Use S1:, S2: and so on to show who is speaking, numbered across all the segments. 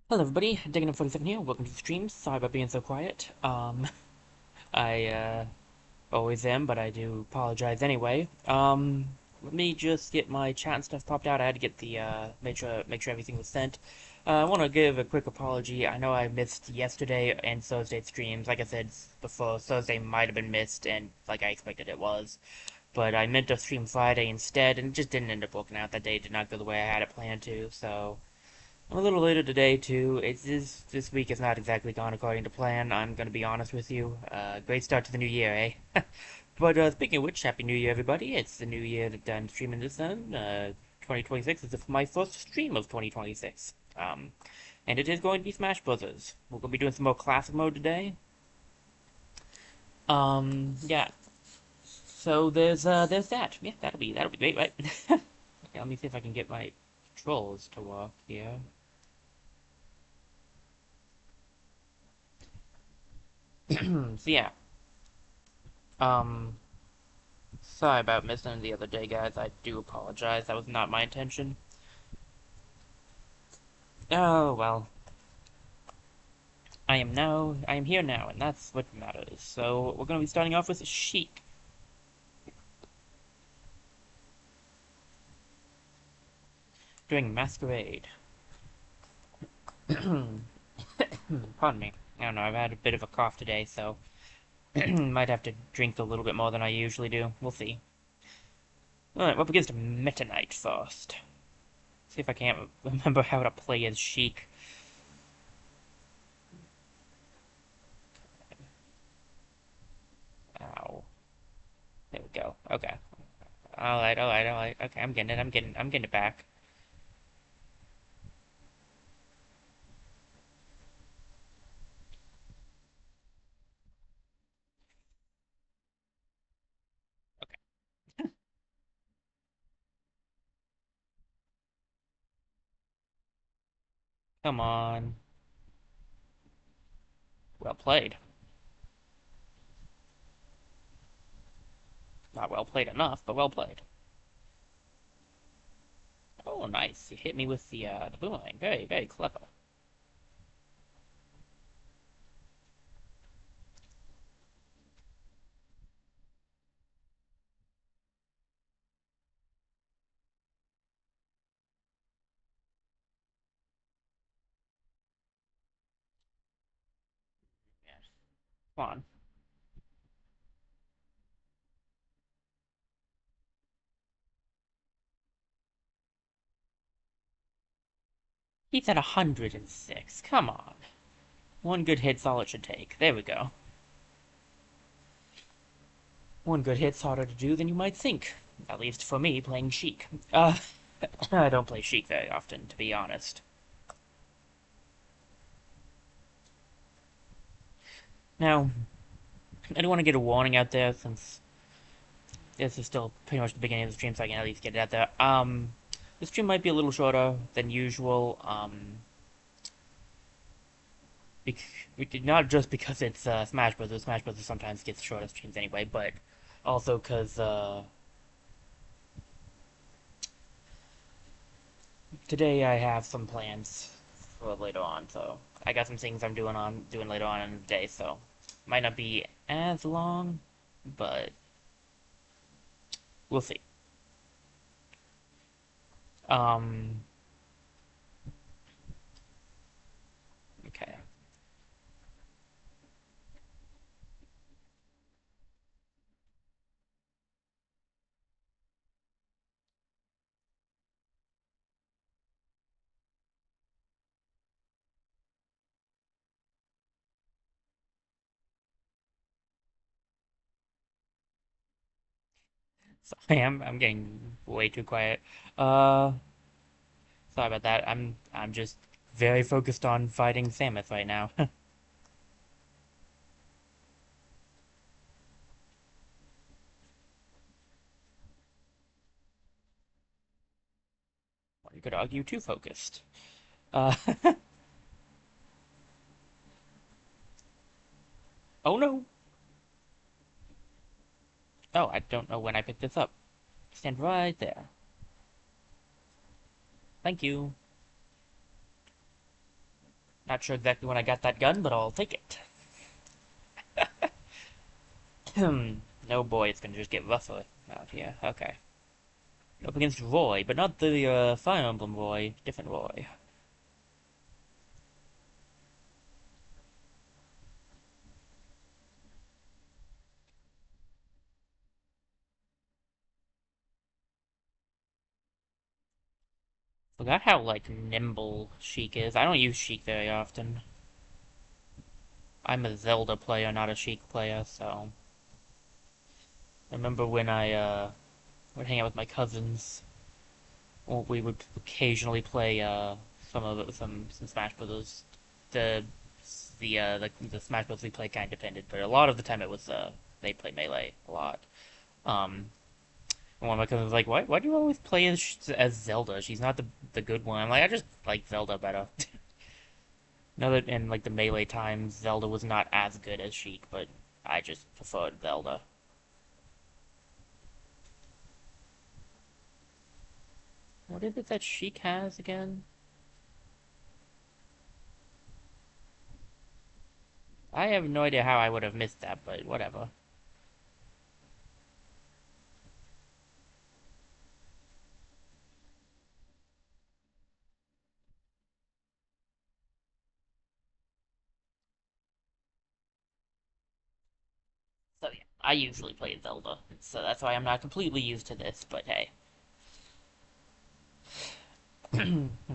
S1: Hello everybody, Digging up 47 here, welcome to the stream. Sorry about being so quiet. I always am, but I do apologize anyway. Let me just get my chat and stuff popped out. I had to get the make sure everything was sent. I want to give a quick apology. I know I missed yesterday and Thursday streams. Like I said before, Thursday might have been missed, and like I expected it was. But I meant to stream Friday instead, and it just didn't end up working out. That day did not go the way I had it planned to, so I'm a little later today too. This week has not exactly gone according to plan. I'm gonna be honest with you. Great start to the new year, eh? But speaking of which, Happy New Year, everybody! It's the new year that I'm streaming this on. 2026 is my first stream of 2026. And it is going to be Smash Brothers. We're gonna be doing some more classic mode today. Yeah. So there's that. Yeah, that'll be great, right? Okay, let me see if I can get my controls to work here. So yeah. Um. Sorry about missing the other day, guys. I do apologize. That was not my intention. Oh, well. I am here now, and that's what matters. So, we're gonna be starting off with Sheik. Doing Masquerade. Pardon me. I don't know, I've had a bit of a cough today, so might have to drink a little bit more than I usually do. We'll see. Alright, we're up against Meta Knight first. See if I can't remember how to play as Sheik. Ow. There we go. Okay. Alright. Okay, I'm getting it back. Okay. Come on. Well played. Not well played enough, but well played. Oh, nice. You hit me with the boomerang. Very, very clever. Yeah. Come on. He's at 106. Come on. One good hit's all it should take. There we go. One good hit's harder to do than you might think. At least for me, playing Sheik. I don't play Sheik very often, to be honest. Now, I do want to get a warning out there since this is still pretty much the beginning of the stream, so I can at least get it out there. The stream might be a little shorter than usual. Not just because it's Smash Brothers. Smash Brothers sometimes gets shorter streams anyway, but also because today I have some plans for later on. So I got some things I'm doing later on in the day. So might not be as long, but we'll see. Um, okay. So I'm getting way too quiet. Uh, Sorry about that. I'm just very focused on fighting Samus right now. You could argue too focused. Uh, oh no. Oh, I don't know when I picked this up. Stand right there. Thank you. Not sure exactly when I got that gun, but I'll take it. No boy, it's gonna just get rougher out here. Okay. Up against Roy, but not the Fire Emblem Roy. Different Roy. Forgot how, like, nimble Sheik is. I don't use Sheik very often. I'm a Zelda player, not a Sheik player, so... I remember when I, would hang out with my cousins. Well, we would occasionally play, some Smash Brothers. The, the Smash Bros. We play kind of depended, but a lot of the time it was, they play Melee a lot. Um, and one of my cousins was like, why do you always play as Zelda? She's not the good one. I'm like, I just like Zelda better. Know that in like the Melee times, Zelda was not as good as Sheik, but I just preferred Zelda. What is it that Sheik has again? I have no idea how I would have missed that, but whatever. So yeah, I usually play Zelda, so that's why I'm not completely used to this, but hey. I've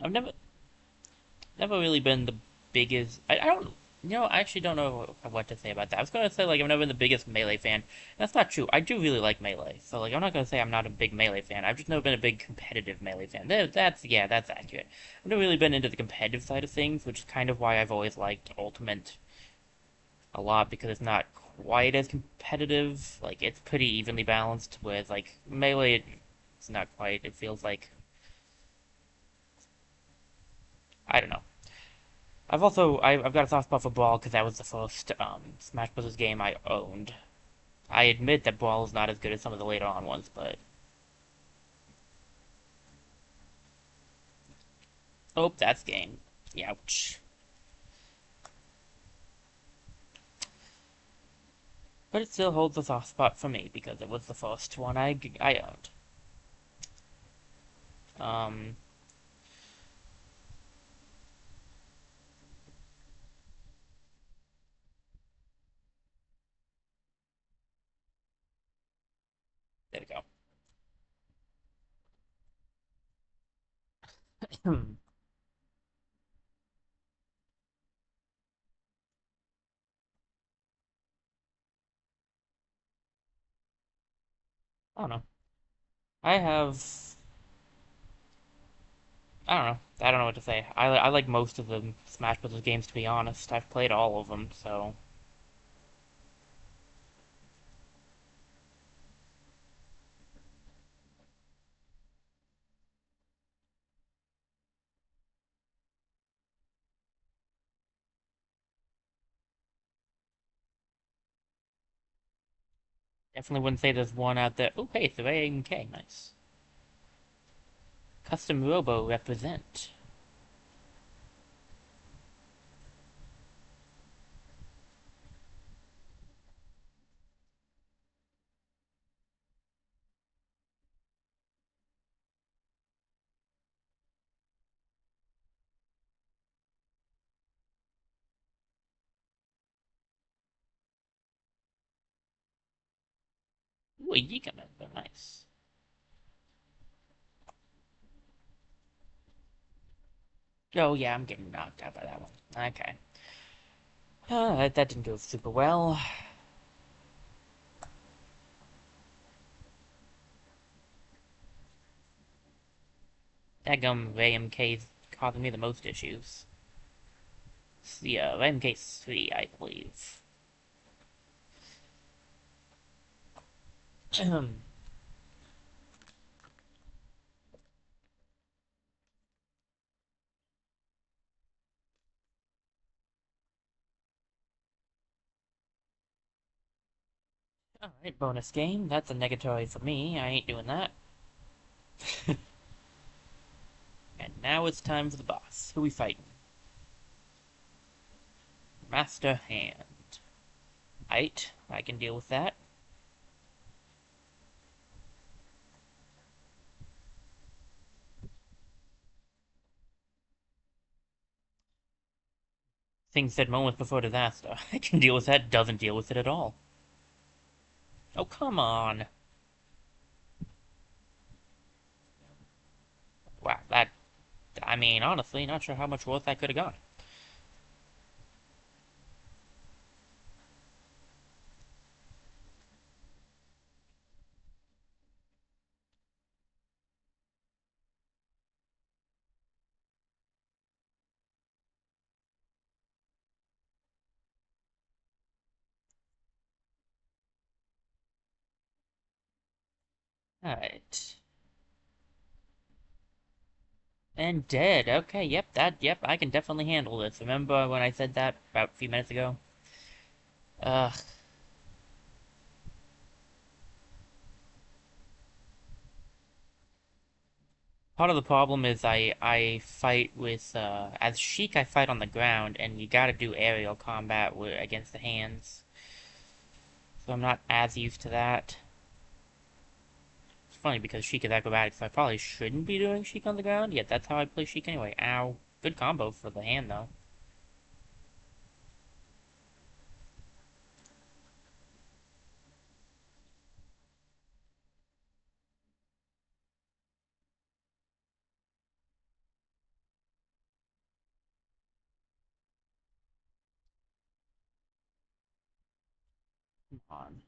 S1: I've never really been the biggest. I don't. I actually don't know what to say about that. I was gonna say like I've never been the biggest Melee fan. That's not true. I do really like Melee, so like I'm not gonna say I'm not a big Melee fan. I've just never been a big competitive Melee fan. That's yeah, that's accurate. I've never really been into the competitive side of things, which is kind of why I've always liked Ultimate a lot because it's not quite as competitive. Like it's pretty evenly balanced. With like Melee, it's not quite. It feels like I don't know. I've got a soft spot for Brawl because that was the first Smash Bros. Game I owned. I admit that Brawl is not as good as some of the later on ones, but oh, that's game. Ouch. But it still holds a soft spot for me because it was the first one I owned. Um, there we go. I don't know. I have I don't know. I don't know what to say. I like most of the Smash Bros. Games to be honest. I've played all of them, so definitely wouldn't say there's one out there. Oh, hey, it's the AMK. Nice. Custom Robo represent. Ooh, a Yika member. Nice. Oh, yeah, I'm getting knocked out by that one. Okay. That didn't go super well. Daggum AMK's causing me the most issues. Yeah, AMK3, I believe. Alright, bonus game. That's a negatory for me. I ain't doing that. And now it's time for the boss. Who we fighting? Master Hand. Aight, I can deal with that. Thing said moments before disaster. I can deal with that, doesn't deal with it at all. Oh, come on. Wow, that... I mean, honestly, not sure how much worse that could have gone. Alright. And dead. Okay, yep, I can definitely handle this. Remember when I said that about a few minutes ago? Ugh. Part of the problem is I fight with, as Sheik I fight on the ground, and you gotta do aerial combat against the hands. So I'm not as used to that. It's funny because Sheik is acrobatic, so I probably shouldn't be doing Sheik on the ground, yet that's how I play Sheik anyway. Ow. Good combo for the hand, though. Come on.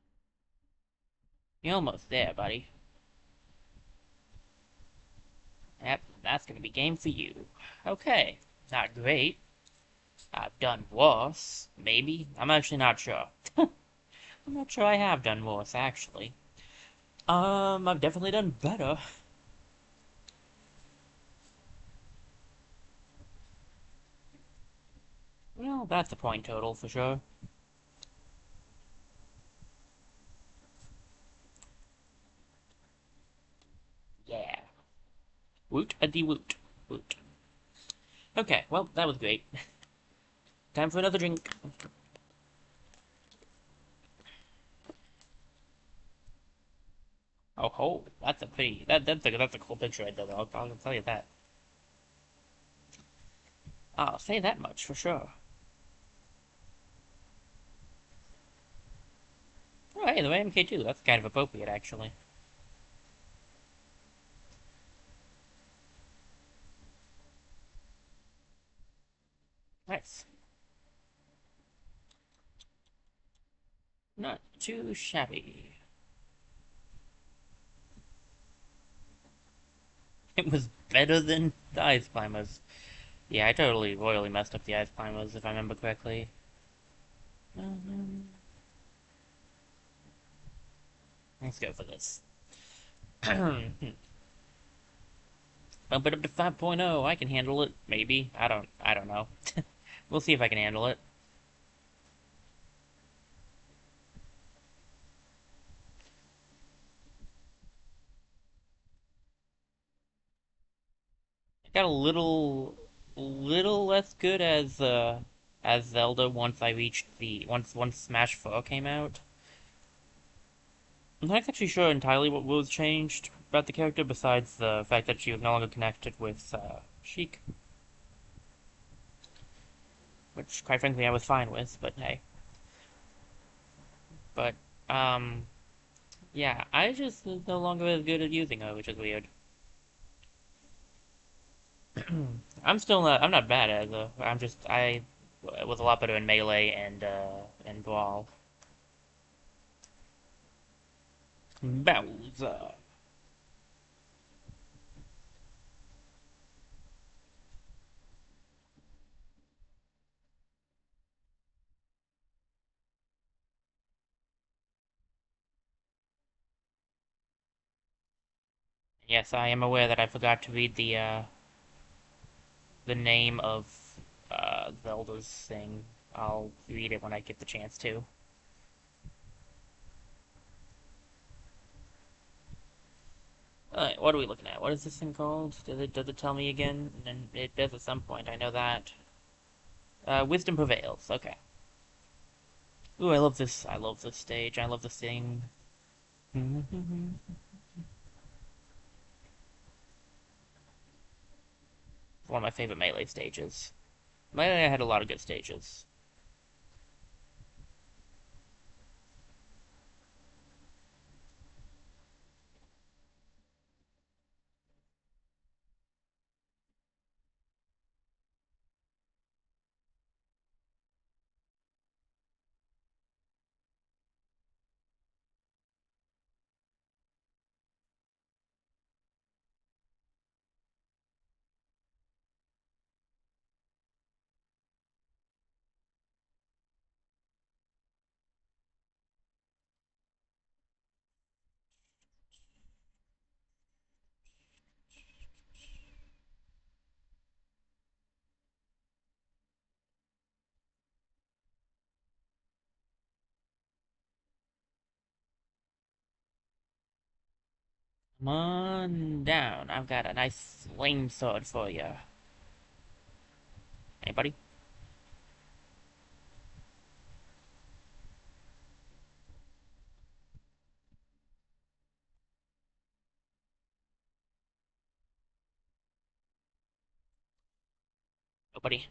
S1: You're almost there, buddy. Yep, that's gonna be game for you. Okay. Not great. I've done worse. Maybe. I'm actually not sure. I'm not sure I have done worse, actually. I've definitely done better. Well, that's a point total for sure. Yeah. Woot a de woot. Woot. Okay, well, that was great. Time for another drink. Oh ho, that's a pretty that's a cool picture right there. I'll tell you that. I'll say that much for sure. Oh hey, the MK2. That's kind of appropriate actually. Nice. Not too shabby. It was better than the Ice Climbers. Yeah, I totally royally messed up the Ice Climbers if I remember correctly. Let's go for this. Bump it up to 5.0. I can handle it. Maybe. I don't know. We'll see if I can handle it. Got a little less good as Zelda once I reached the once Smash 4 came out. I'm not actually sure entirely what was changed about the character besides the fact that she was no longer connected with Sheik, which quite frankly I was fine with, but hey. But um yeah, I just was no longer as good at using her, which is weird. I'm not bad at it though. I was a lot better in melee and brawl. Bowser. Yes, I am aware that I forgot to read the name of Zelda's thing. I'll read it when I get the chance to. Alright, what are we looking at? What is this thing called? Does it tell me again? And it does at some point, I know that. Wisdom Prevails, okay. Ooh, I love this stage, I love this thing. One of my favorite Melee stages. Melee had a lot of good stages. Come on down, I've got a nice flame sword for you. Anybody? Nobody.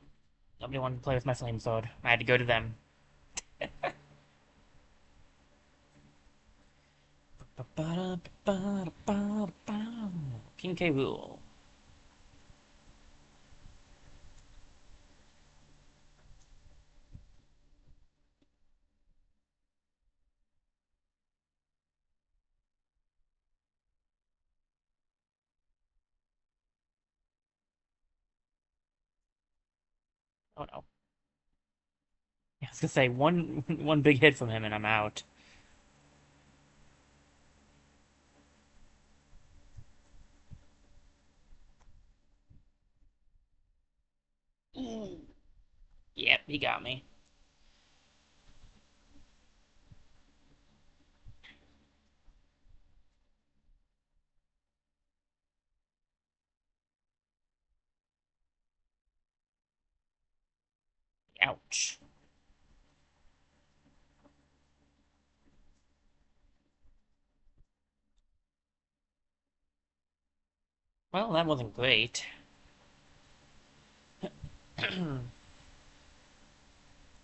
S1: Nobody wanted to play with my flame sword. I had to go to them. King K. Rool. Oh no. I was gonna say one big hit from him and I'm out. Ooh. Yep, he got me. Ouch. Well, that wasn't great.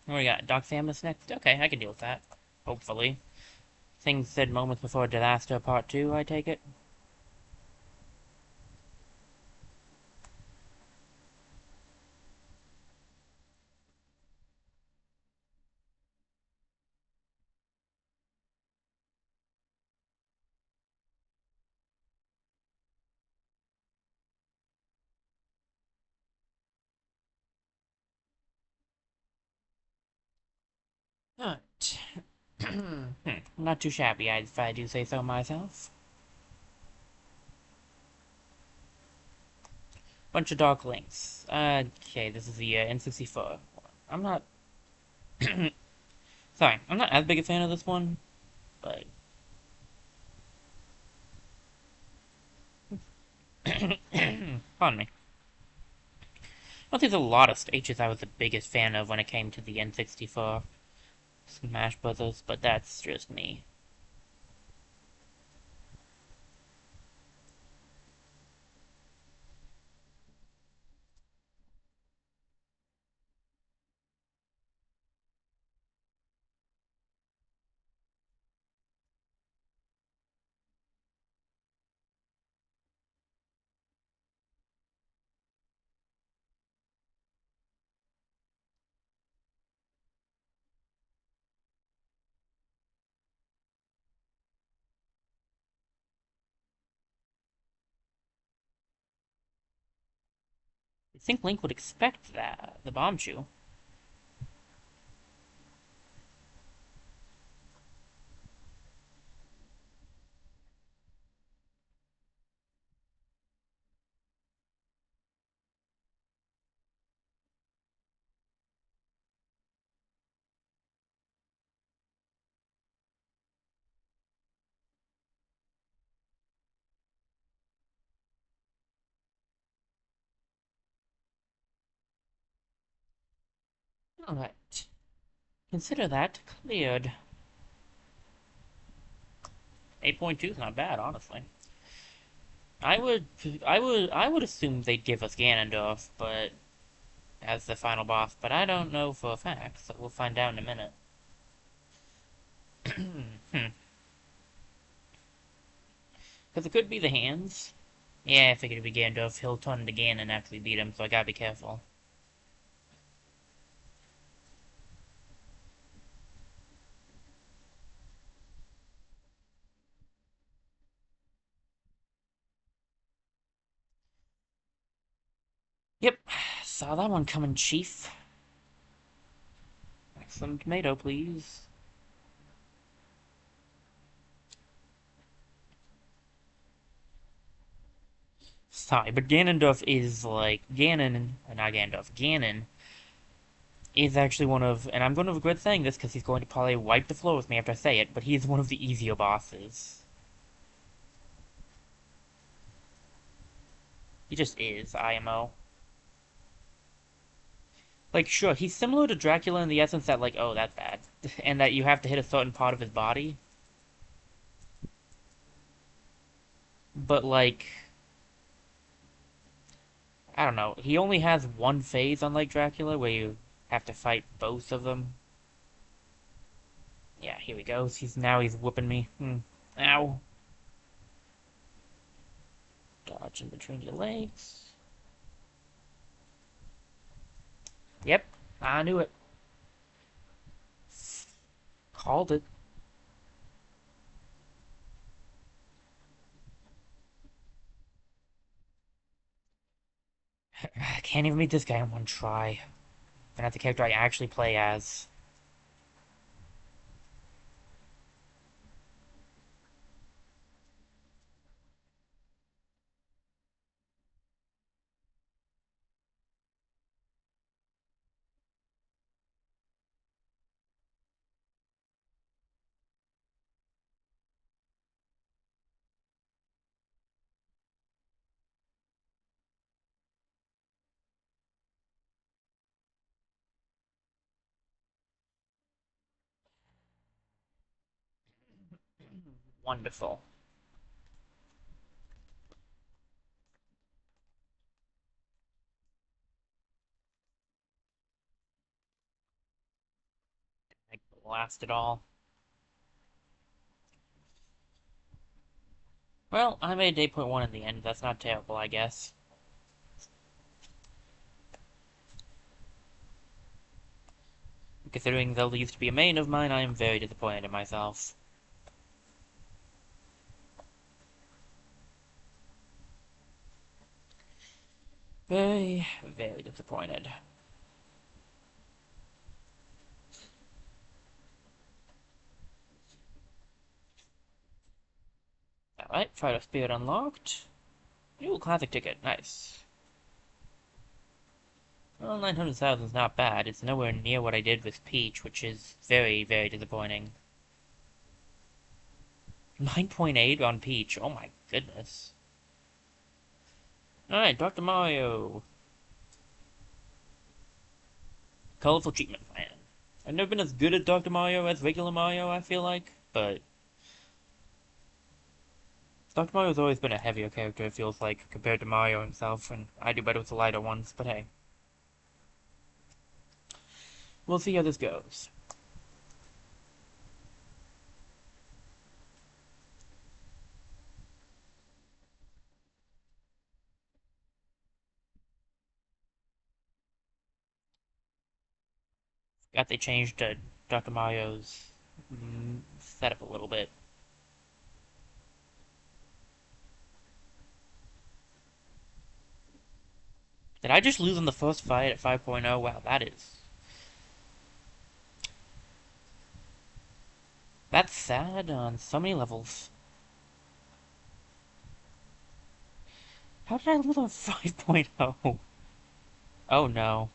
S1: What we got? Doc Samus next? Okay, I can deal with that. Hopefully. Things said moments before disaster part 2, I take it. Alright. Not too shabby, if I do say so myself. Bunch of Dark Links. Okay, this is the N64. I'm not... Sorry, I'm not as big a fan of this one, but... Pardon me. I think there's a lot of stages I was the biggest fan of when it came to the N64 Smash Brothers, but that's just me. I think Link would expect that, the bomb shoe. Alright. Consider that cleared. 8.2 is not bad, honestly. I would, I would assume they'd give us Ganondorf, but as the final boss, but I don't know for a fact, so we'll find out in a minute. Hmm. Because it could be the hands. Yeah, I figured it'd be Ganondorf. He'll turn into Ganon after we beat him, so I gotta be careful. Yep, saw that one coming, Chief. Some tomato, please. Sorry, but Ganondorf is like Ganon, not Ganondorf. Ganon is actually one of, and I'm going to regret saying this because he's going to probably wipe the floor with me after I say it, but he is one of the easier bosses. He just is, IMO. Like, sure, he's similar to Dracula in the essence that, like, oh, that's bad. And that you have to hit a certain part of his body. But, like, I don't know. He only has one phase, unlike Dracula, where you have to fight both of them. Yeah, here he goes. He's whooping me. Ow. Dodge in between your legs. Yep, I knew it. Called it. I can't even beat this guy in one try. And that's the character I actually play as. Wonderful. I blast it all. Well, I made 8.1 in the end. That's not terrible, I guess. Considering Zelda used to be a main of mine, I am very disappointed in myself. Very, very disappointed. Alright, Fighter Spirit unlocked. New classic ticket, nice. Well, 900,000 is not bad. It's nowhere near what I did with Peach, which is very, very disappointing. 9.8 on Peach, oh my goodness. Alright, Dr. Mario. Colorful treatment plan. I've never been as good at Dr. Mario as regular Mario, I feel like, but Dr. Mario's always been a heavier character, it feels like, compared to Mario himself, and I do better with the lighter ones, but hey. We'll see how this goes. Got they changed Dr. Mario's setup a little bit. Did I just lose in the first fight at 5.0? Wow, that's sad on so many levels. How did I lose on 5.0? Oh no.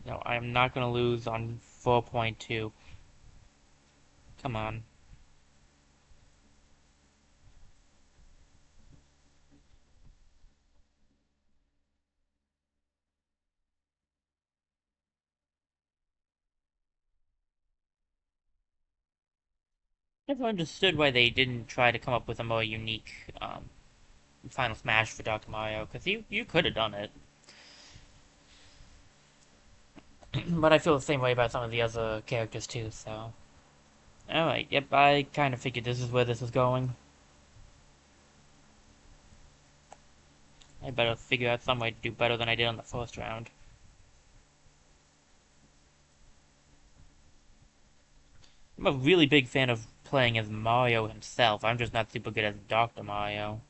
S1: No, I'm not gonna lose on 4.2. Come on. never understood why they didn't try to come up with a more unique Final Smash for Dr. Mario, because you could have done it. But I feel the same way about some of the other characters too, so. Alright, yep, I kind of figured this is where this was going. I better figure out some way to do better than I did on the first round. I'm a really big fan of playing as Mario himself. I'm just not super good as Dr. Mario.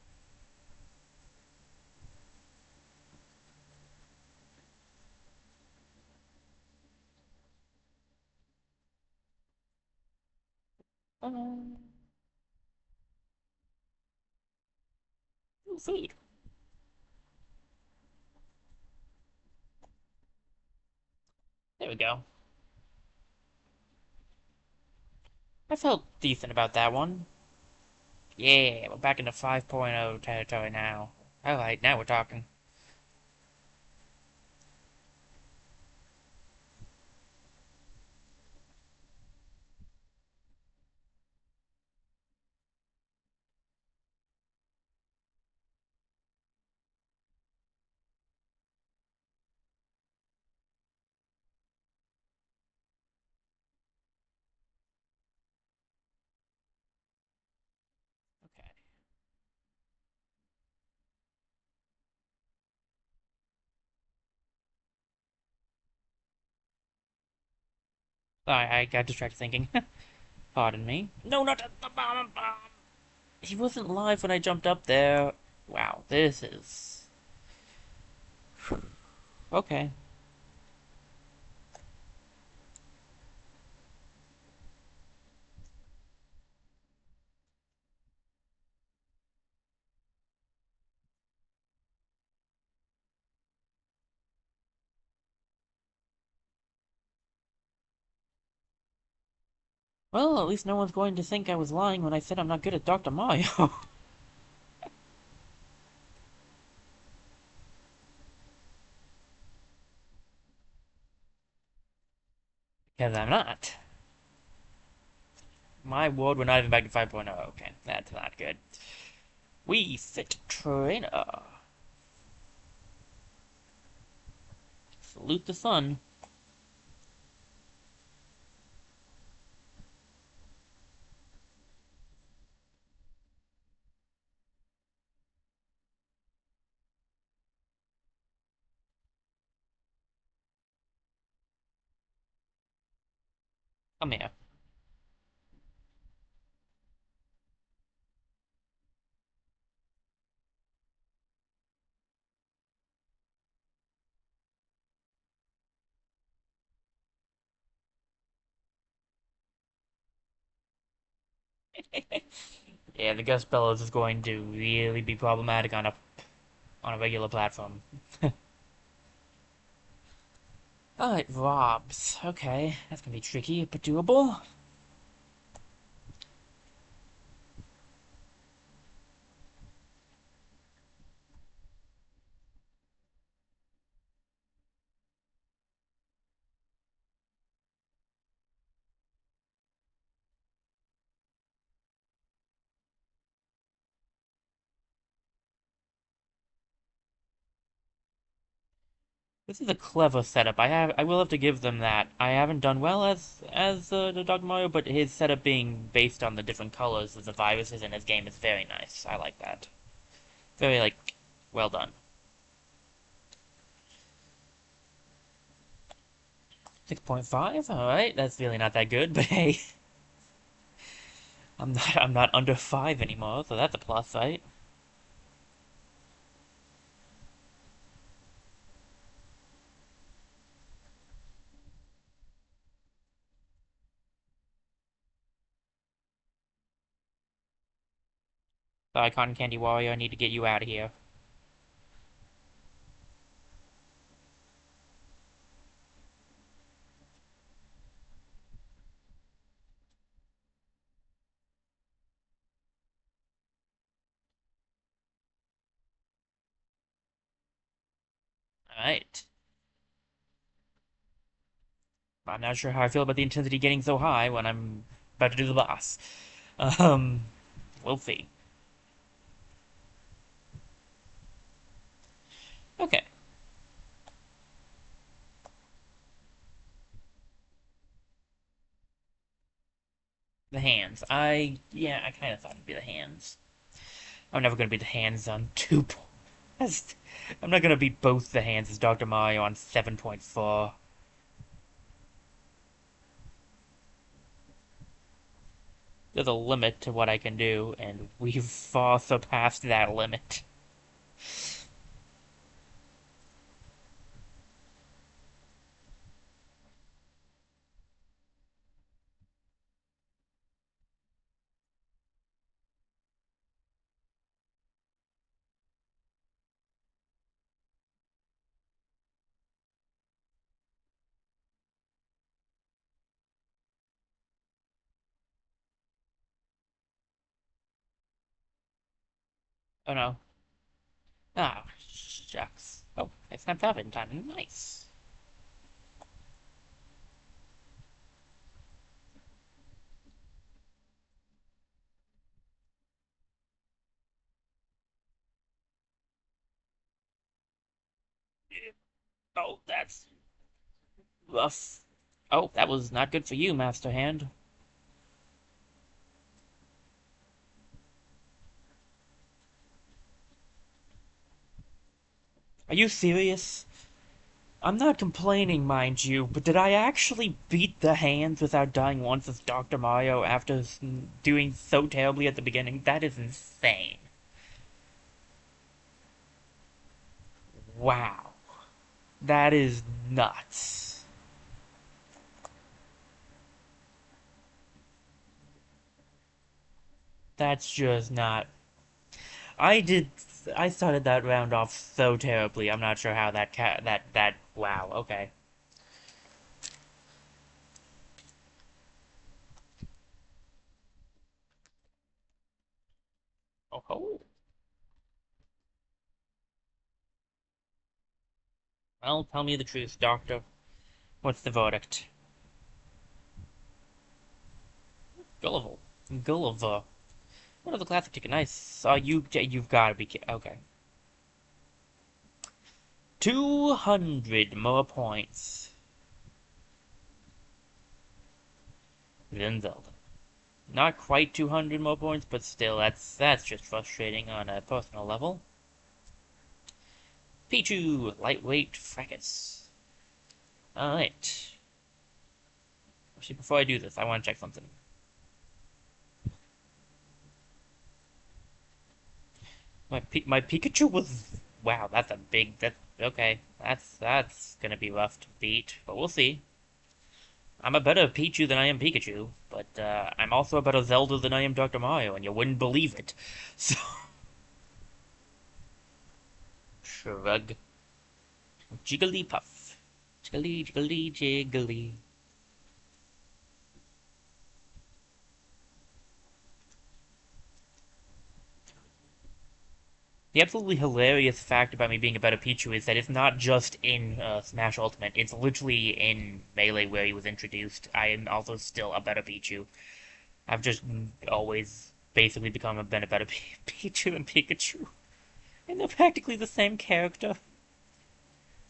S1: Um, food. There we go. I felt decent about that one. Yeah, we're back into 5.0 territory now. Alright, now we're talking. Okay. Sorry, I got distracted thinking. Pardon me. No, not at the bottom bomb! He wasn't live when I jumped up there. Wow, this is... Okay. Well, at least no one's going to think I was lying when I said I'm not good at Dr. Mario. Because I'm not. My world, we're not even back to 5.0. Okay, that's not good. We Fit Trainer. Salute the sun. Come here. Yeah, the Gus Bellows is going to really be problematic on a regular platform. Alright, Robs. Okay, that's gonna be tricky, but doable. This is a clever setup. I will have to give them that. I haven't done well as the Dog Mario, but his setup being based on the different colors of the viruses in his game is very nice. I like that. Very like well done. 6.5? Alright, that's really not that good, but hey, I'm not under 5 anymore, so that's a plus, right? Sorry, Cotton Candy Warrior, I need to get you out of here. Alright. I'm not sure how I feel about the intensity getting so high when I'm about to do the boss. Um, we'll see. Okay, the hands. Yeah, I kind of thought it'd be the hands. I'm never gonna be the hands on 2. I'm not gonna beat both the hands as Dr. Mario on 7.4. There's a limit to what I can do, and we've far surpassed that limit. Oh no. Ah, shucks. Oh, I snapped out in time. Nice. Oh, that's rough. Oh, that was not good for you, Master Hand. Are you serious? I'm not complaining, mind you, but did I actually beat the hands without dying once as Dr. Mario after doing so terribly at the beginning? That is insane. Wow. That is nuts. That's just not. I did. I started that round off so terribly. I'm not sure how that. Wow. Okay. Oh, oh. Well, tell me the truth, Doctor. What's the verdict? Gulliver. Gulliver. What of the classic ticket? Nice. You've got to be okay. 200 more points than Zelda. Not quite 200 more points, but still, that's just frustrating on a personal level. Pichu, lightweight fracas. All right. Actually, before I do this, I want to check something. My Pikachu was wow. That's a big. That okay. That's gonna be rough to beat, but we'll see. I'm a better Pichu than I am Pikachu, but I'm also a better Zelda than I am Dr. Mario, and you wouldn't believe it. So shrug. Jigglypuff. Jiggly, jiggly, jiggly. The absolutely hilarious fact about me being a better Pichu is that it's not just in Smash Ultimate, it's literally in Melee where he was introduced. I am also still a better Pichu. I've just always basically become been a better Pichu and Pikachu. And they're practically the same character.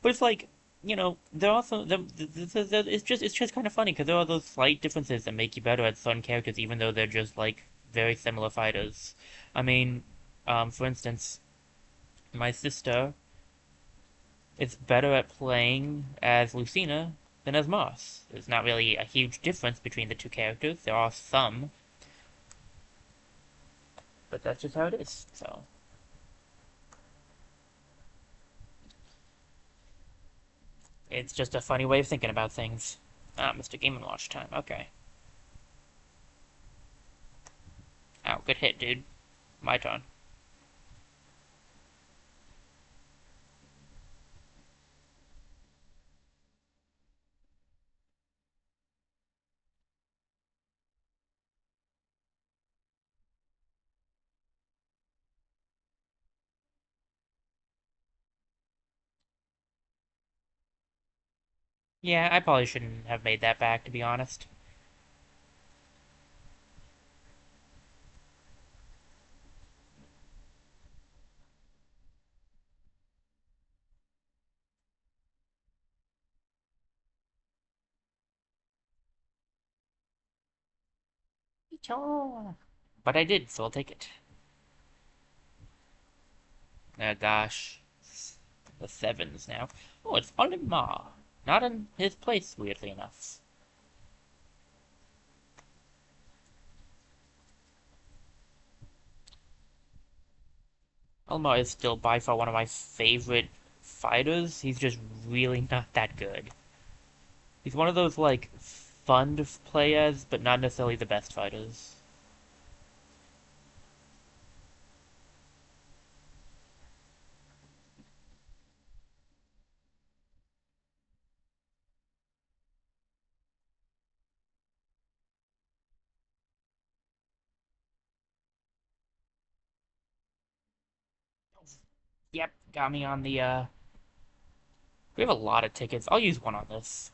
S1: But it's like, they're also it's just kind of funny because there are those slight differences that make you better at certain characters, even though they're just like very similar fighters. I mean, for instance, my sister is better at playing as Lucina than as Moss. There's not really a huge difference between the two characters. There are some, but that's just how it is. So it's just a funny way of thinking about things. Ah, Mr. Game and Watch time. Okay. Ow, good hit, dude. My turn. Yeah, I probably shouldn't have made that back, to be honest. But I did, so I'll take it. Oh gosh. The sevens now. Oh, it's Olimar. Not in his place, weirdly enough. Olimar is still by far one of my favorite fighters. He's just really not that good. He's one of those, like, fun to play as, but not necessarily the best fighters. Yep, got me on the, We have a lot of tickets. I'll use one on this.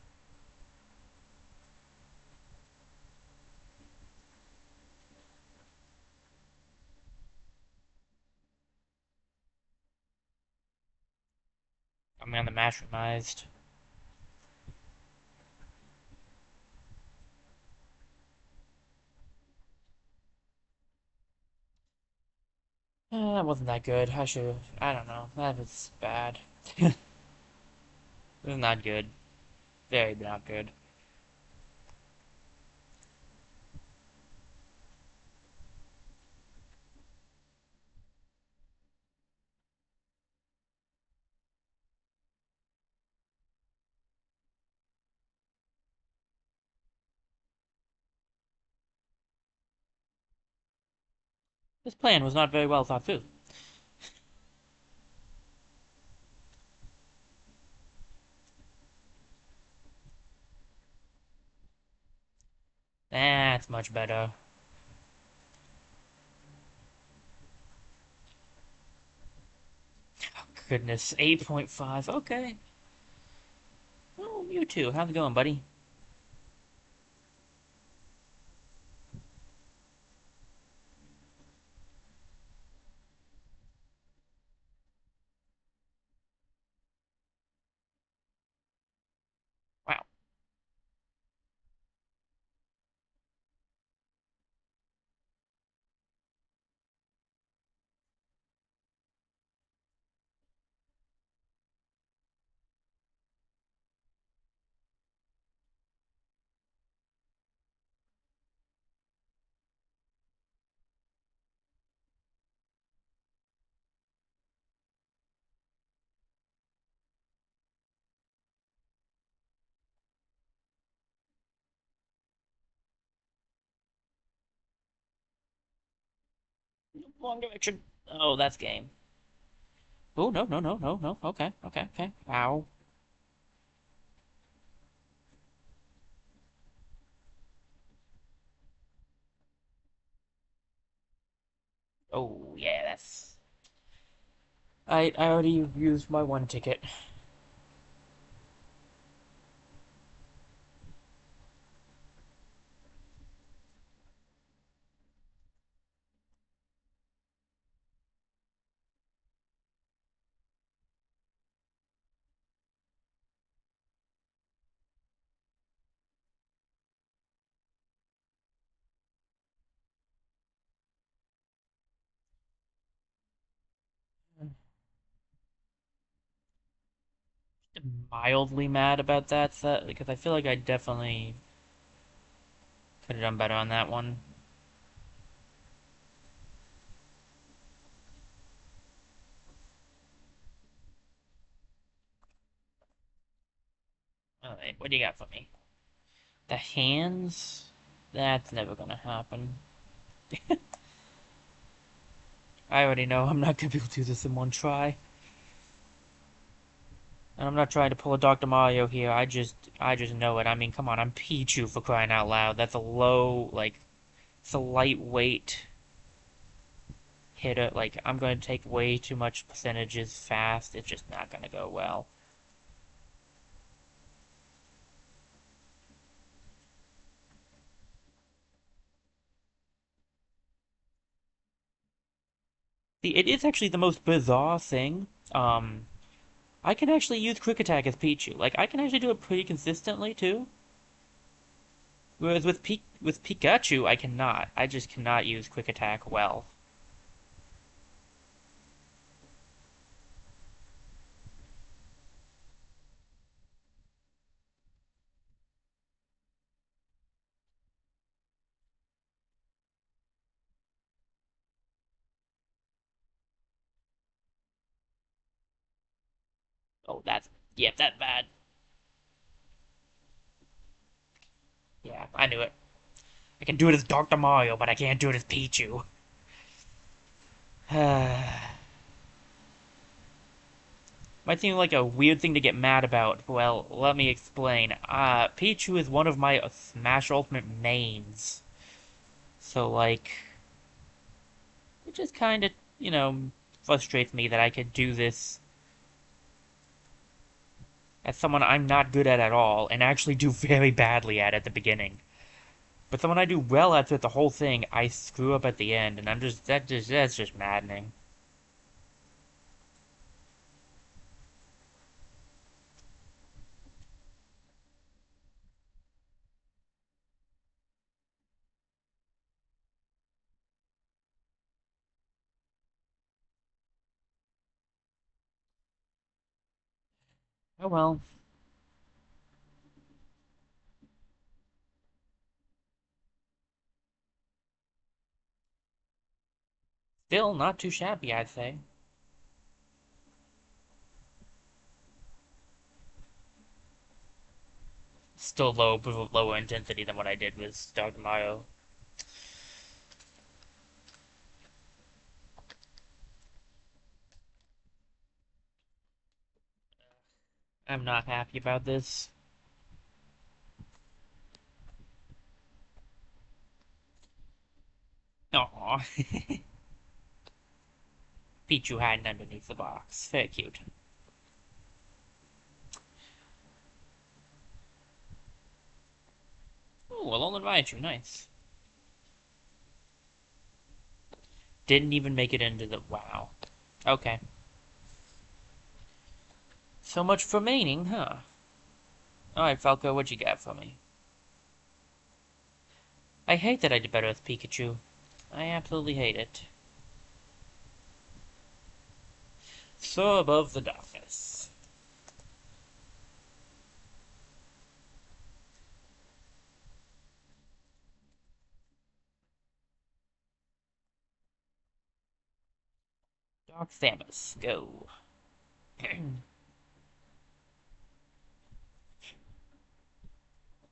S1: Got me on the Mastermized. That wasn't that good. I don't know. That was bad. It was not good. Very not good. This plan was not very well thought through. That's much better. Oh, goodness, 8.5. Okay. Oh, you too. How's it going, buddy? Wow. Wrong direction. Oh, that's game. Oh, no, no, no, no, no. Okay, okay, okay. Ow. Oh, yeah, that's... I already used my one ticket. Mildly mad about that, because I feel like I definitely could have done better on that one. Alright, what do you got for me? The hands? That's never gonna happen. I already know I'm not gonna be able to do this in one try. And I'm not trying to pull a Dr. Mario here. I just know it. I mean, come on, I'm Pichu for crying out loud. That's a low, like, it's a lightweight hitter. Like, I'm going to take way too much percentages fast. It's just not going to go well. See, it is actually the most bizarre thing. I can actually use Quick Attack as Pichu. Like, I can actually do it pretty consistently, too. Whereas with With Pikachu, I cannot. I just cannot use Quick Attack well. Oh, that's... Yep, that bad. Yeah, I knew it. I can do it as Dr. Mario, but I can't do it as Pichu. Might seem like a weird thing to get mad about. Well, let me explain. Pichu is one of my Smash Ultimate mains. So, like, it just kind of, frustrates me that I could do this as someone I'm not good at all, and actually do very badly at the beginning. But someone I do well at the whole thing, I screw up at the end, and that's just maddening. Oh well. Still not too shabby, I'd say. Still lower intensity than what I did with Dr. Mario. I'm not happy about this. Aww. Pichu hiding underneath the box. Very cute. Oh, well, I'll invite you. Nice. Didn't even make it into the... Wow. Okay. So much for maining, huh? Alright, Falco, what you got for me? I hate that I did better with Pikachu. I absolutely hate it. So above the darkness. Dark Samus, go.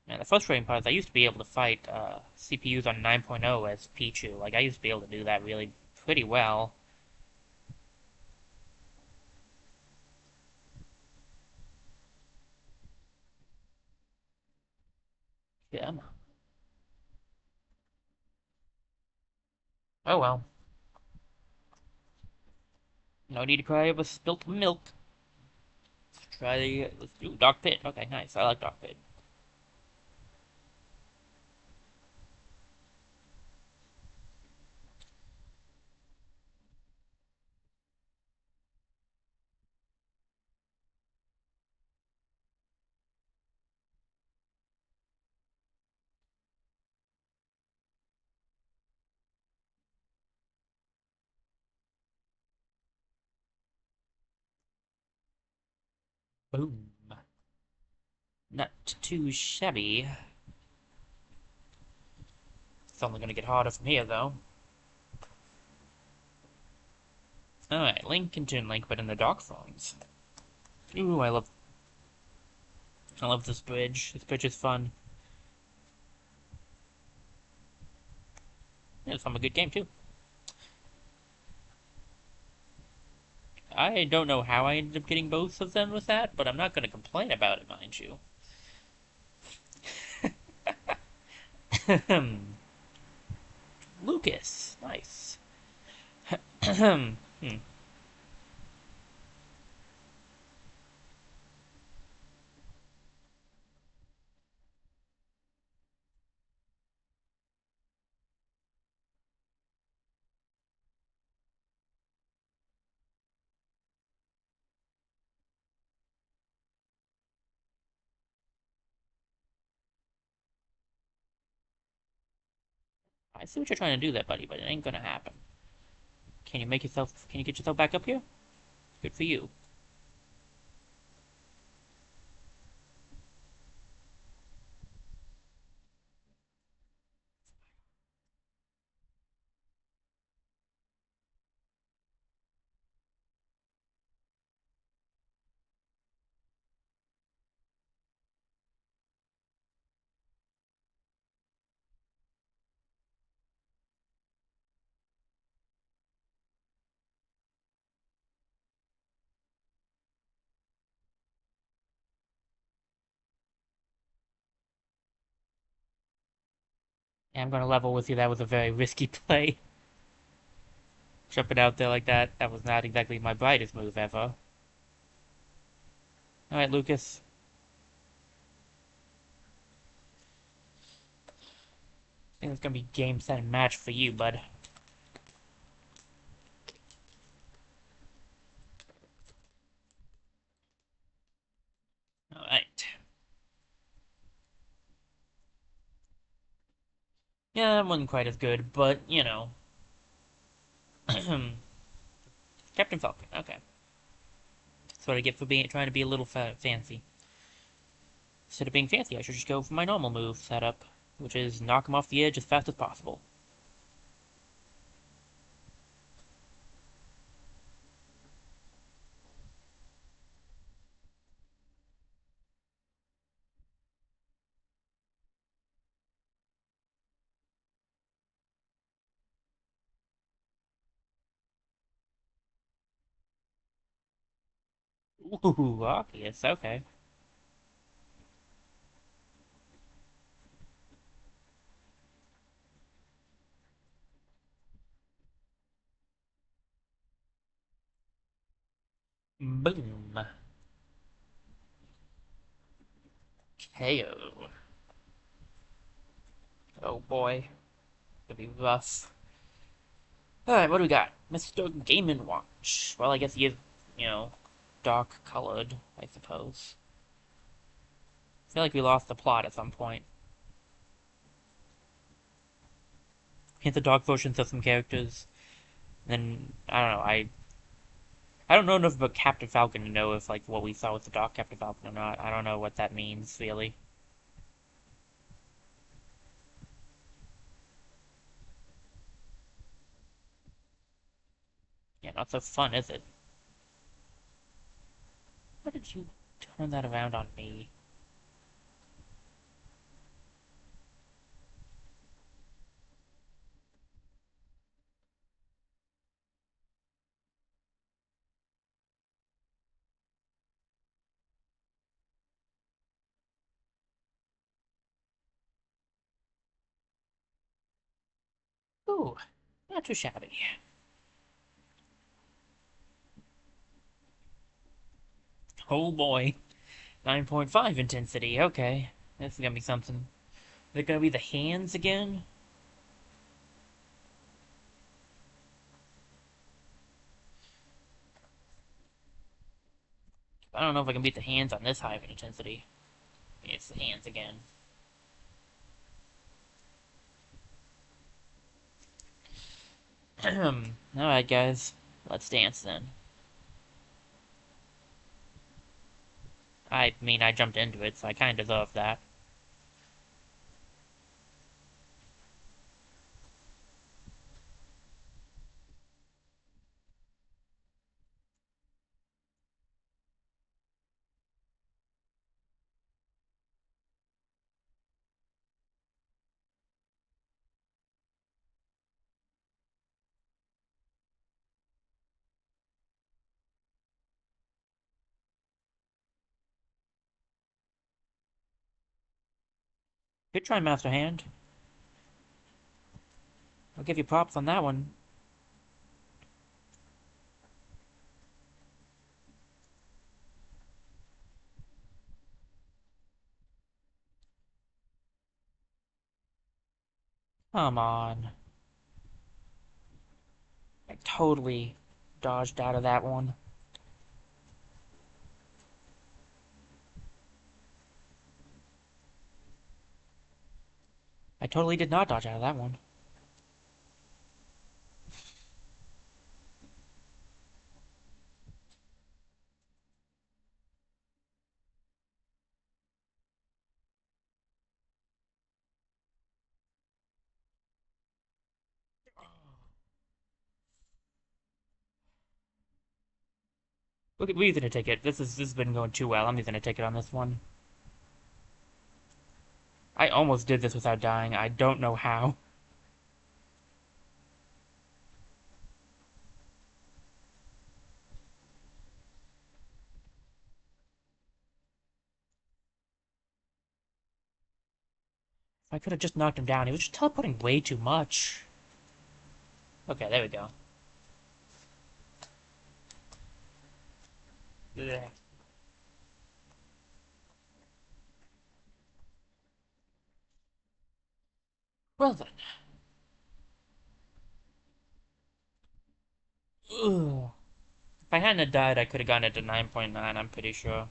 S1: Man, the frustrating part is I used to be able to fight CPUs on 9.0 as Pichu. Like, I used to be able to do that really pretty well. Yeah. Oh well. No need to cry over spilt milk. Let's try the... Let's do Dark Pit. Okay, nice. I like Dark Pit. Boom. Not too shabby. It's only gonna get harder from here, though. Alright, Link and Toon Link, but in the dark forms. Ooh, I love this bridge. This bridge is fun. It's from a good game, too. I don't know how I ended up getting both of them with that, but I'm not gonna complain about it, mind you. Lucas. Nice. Hmm. I see what you're trying to do there, buddy, but it ain't gonna happen. Can you get yourself back up here? Good for you. Yeah, I'm gonna level with you. That was a very risky play. Jumping out there like that. That was not exactly my brightest move ever. Alright, Lucas. I think it's gonna be game, set, and match for you, bud. Alright. Yeah, that wasn't quite as good, but, you know. Captain Falcon, okay. That's what I get for trying to be a little fancy. Instead of being fancy, I should just go for my normal move setup, which is knock him off the edge as fast as possible. Ooh, obvious, okay. Boom. KO. Oh boy. Gonna be rough. Alright, what do we got? Mr. Game & Watch. Well, I guess he is, you know, dark colored, I suppose. I feel like we lost the plot at some point. Hit the dark versions of some characters. Then, I don't know, I don't know enough about Captain Falcon to know if, like, what we saw with the dark Captain Falcon or not. I don't know what that means, really. Yeah, not so fun, is it? Why did you turn that around on me? Ooh, not too shabby. Oh boy. 9.5 intensity, okay. This is gonna be something. Is it gonna be the hands again? I don't know if I can beat the hands on this high of an intensity. It's the hands again. Alright, guys. Let's dance then. I mean, I jumped into it, so I kinda deserve that. Good try, Master Hand. I'll give you props on that one. Come on. I totally dodged out of that one. I totally did not dodge out of that one. We're using a ticket. This has been going too well. I'm using a ticket on this one. I almost did this without dying. I don't know how. I could have just knocked him down. He was just teleporting way too much. Okay, there we go. Ugh. Well then. Ugh. If I hadn't have died, I could have gotten it to 9.9, I'm pretty sure.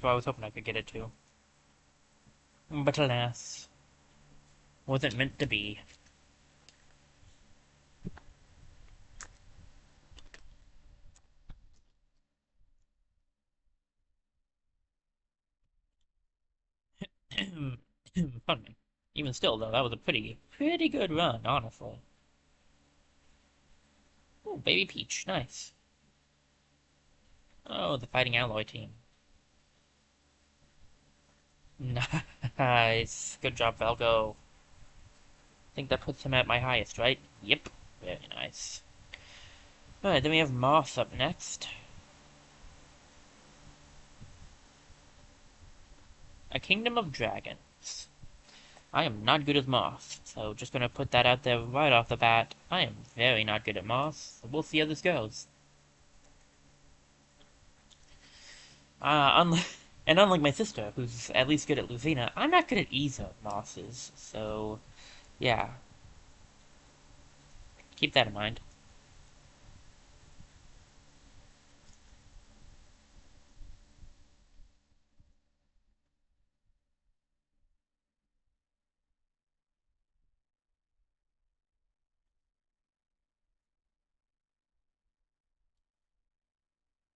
S1: So I was hoping I could get it to. But alas, wasn't meant to be. Pardon me. Even still, though, that was a pretty good run, honestly. Oh, Baby Peach, nice. Oh, the Fighting Alloy team. Nice. Good job, Falco. I think that puts him at my highest, right? Yep. Very nice. Alright, then we have Moss up next. A Kingdom of Dragons. I am not good at Moss, so just gonna put that out there right off the bat. I am very not good at Moss, so we'll see how this goes. Uh, and unlike my sister, who's at least good at Lucina, I'm not good at either Mosses, so yeah, keep that in mind.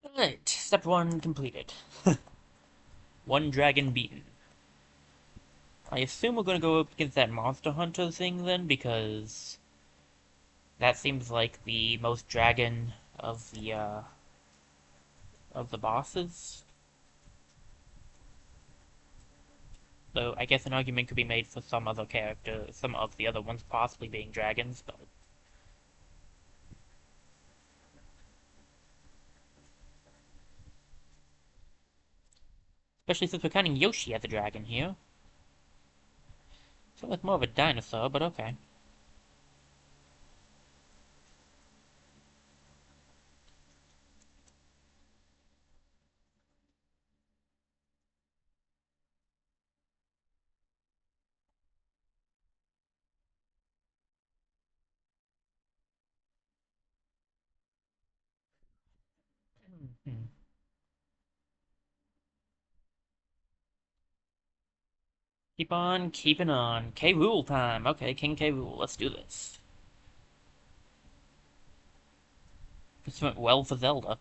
S1: Alright, step one completed. One dragon beaten. I assume we're gonna go up against that monster hunter thing then, because that seems like the most dragon of the bosses. Though I guess an argument could be made for some other character, some of the other ones possibly being dragons, but especially since we're counting Yoshi as a dragon here. So it's more of a dinosaur, but okay. Hmm. Keep on keeping on. K. Rool time. Okay, King K. Rool. Let's do this. This went well for Zelda.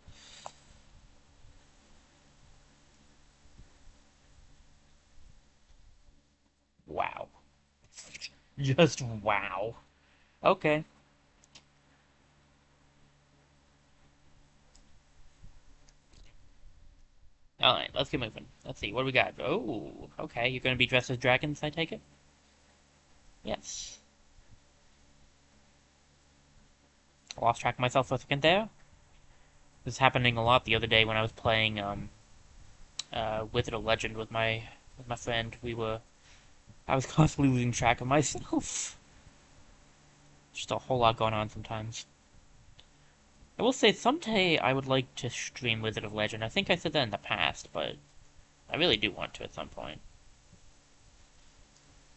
S1: Wow. Just wow. Okay. Alright, let's get moving. Let's see, what do we got? Oh, okay. You're gonna be dressed as dragons, I take it? Yes. I lost track of myself for a second there. This was happening a lot the other day when I was playing Wizard of Legend with my friend. I was constantly losing track of myself. Just a whole lot going on sometimes. I will say someday I would like to stream Wizard of Legend. I think I said that in the past, but I really do want to at some point.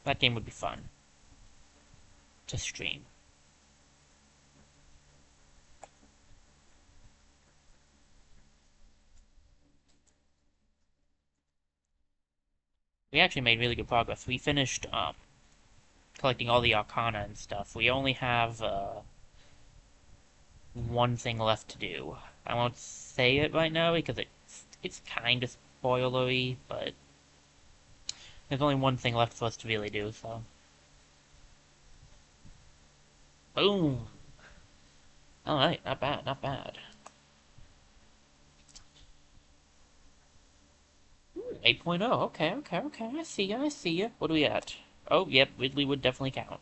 S1: That game would be fun to stream. We actually made really good progress. We finished collecting all the Arcana and stuff. We only have one thing left to do. I won't say it right now because it's kind of spoilery, but there's only one thing left for us to really do, so. Boom! Alright, not bad, not bad. 8.0, okay, okay, okay, I see ya, I see ya. What are we at? Oh, yep, Ridley would definitely count.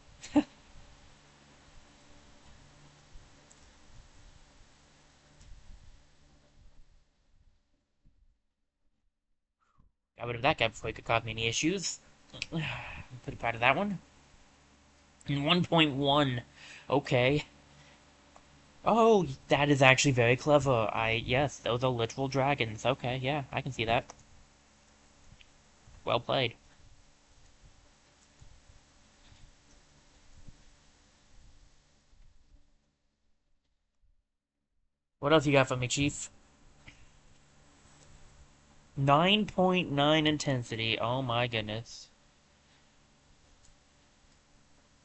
S1: Got rid of that guy before he could cause me any issues. I'm pretty proud of that one. 1.1. Okay. Oh, that is actually very clever. Yes, those are literal dragons. Okay, yeah, I can see that. Well played. What else you got for me, Chief? 9.9 intensity. Oh my goodness.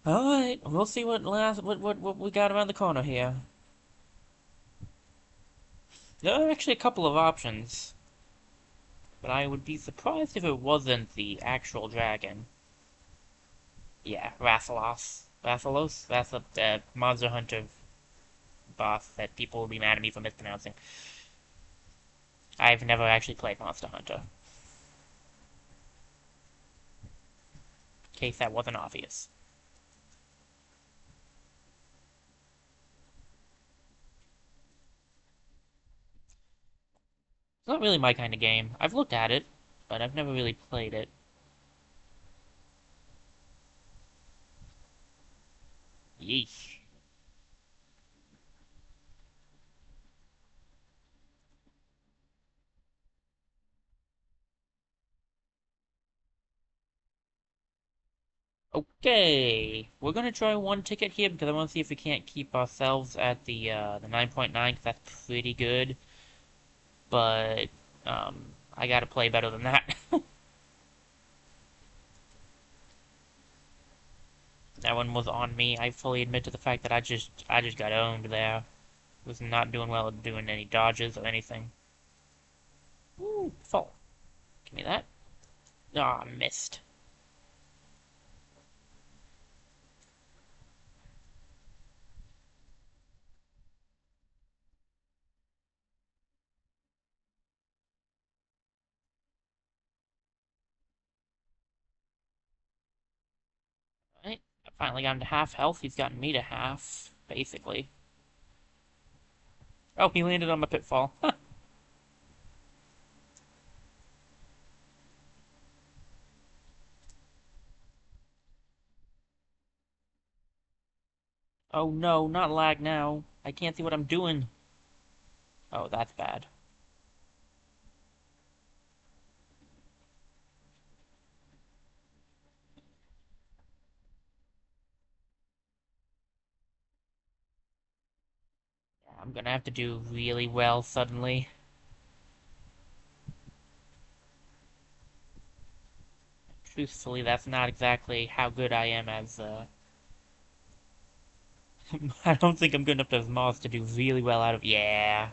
S1: Alright, we'll see what we got around the corner here. There are actually a couple of options, but I would be surprised if it wasn't the actual dragon. Yeah, Rathalos. Rathalos? That's a Monster Hunter boss that people will be mad at me for mispronouncing. I've never actually played Monster Hunter. In case that wasn't obvious. It's not really my kind of game. I've looked at it, but I've never really played it. Yeesh. Okay, we're gonna try one ticket here because I want to see if we can't keep ourselves at the 9.9 because that's pretty good. But I gotta play better than that. That one was on me. I fully admit to the fact that I just got owned there. Was not doing well at doing any dodges or anything. Ooh, fall. Give me that. Ah, missed. Right. I finally got him to half health. He's gotten me to half, basically. Oh, he landed on my pitfall. Oh no, not lag now. I can't see what I'm doing. Oh, that's bad. Yeah, I'm gonna have to do really well suddenly. Truthfully, that's not exactly how good I am as, I don't think I'm good enough as Moss to do really well out of. Yeah.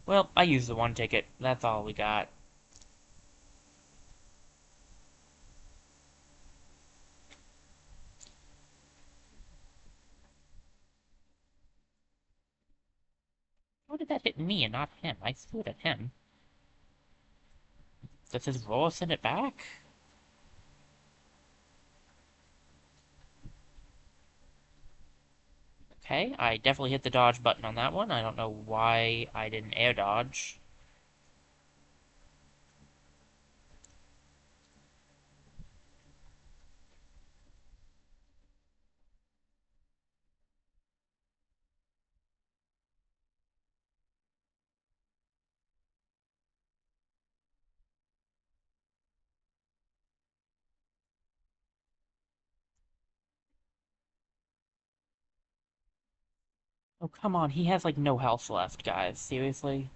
S1: Well, I used the one ticket. That's all we got. How did that hit me and not him? I threw it at him. Does his roar send it back? Okay, I definitely hit the dodge button on that one. I don't know why I didn't air dodge. Oh, come on. He has, like, no health left, guys. Seriously?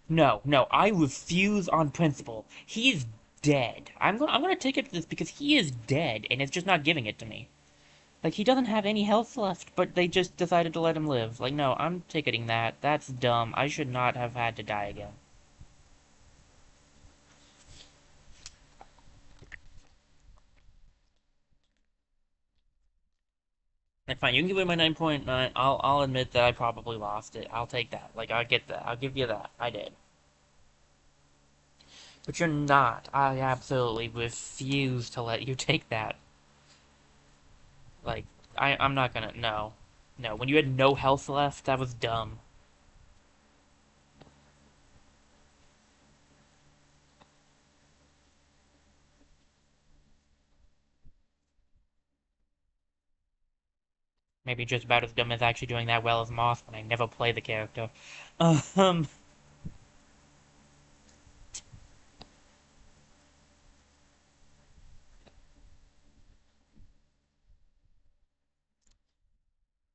S1: No, no. I refuse on principle. He is dead. I'm gonna take it to this because he is dead, and it's just not giving it to me. Like, he doesn't have any health left, but they just decided to let him live. Like, no, I'm ticketing that. That's dumb. I should not have had to die again. fine. You can give me my 9.9. I'll admit that I probably lost it. I'll take that. Like I get that. I'll give you that. I did. But you're not. I absolutely refuse to let you take that. Like I'm not gonna. No, no. When you had no health left, that was dumb. Maybe just about as dumb as actually doing that well as Moss when I never play the character. Um.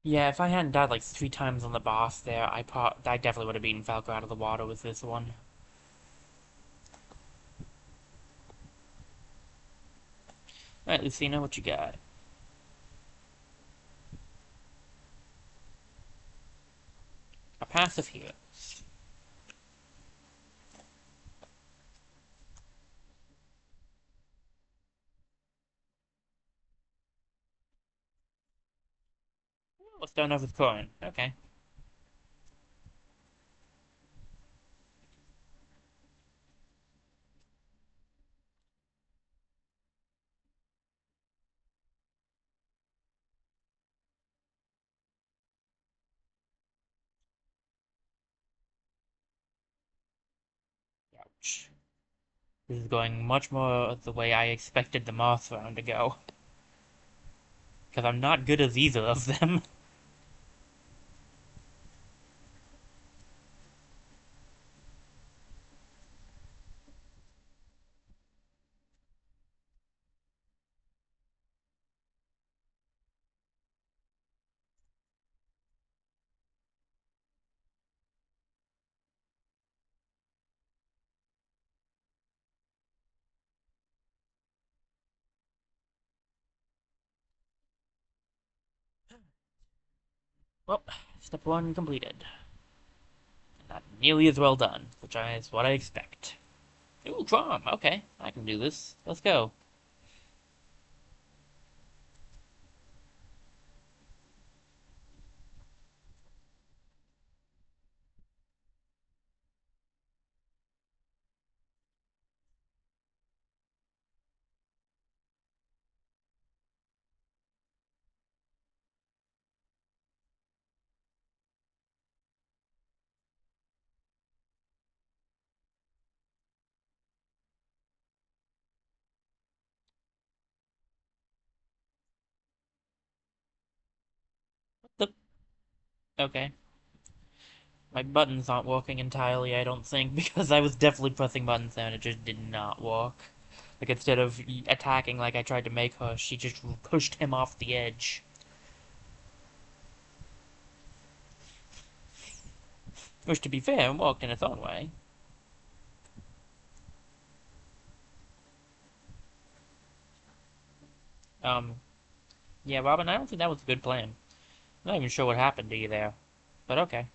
S1: Yeah, if I hadn't died like 3 times on the boss there, I definitely would have beaten Falco out of the water with this one. Alright, Lucina, what you got? A passive here. Let's start off with coin. Okay. Ouch. This is going much more the way I expected the Moth round to go. Because I'm not good as either of them. Well, step one completed. Not nearly as well done, which is what I expect. Ooh, Crom! Okay, I can do this. Let's go. The Okay. My buttons aren't working entirely, I don't think, because I was definitely pressing buttons there and it just did not work. Like, instead of attacking like I tried to make her, she just pushed him off the edge. Which, to be fair, worked in its own way. Um, yeah, Robin, I don't think that was a good plan. I'm not even sure what happened to you there. But okay.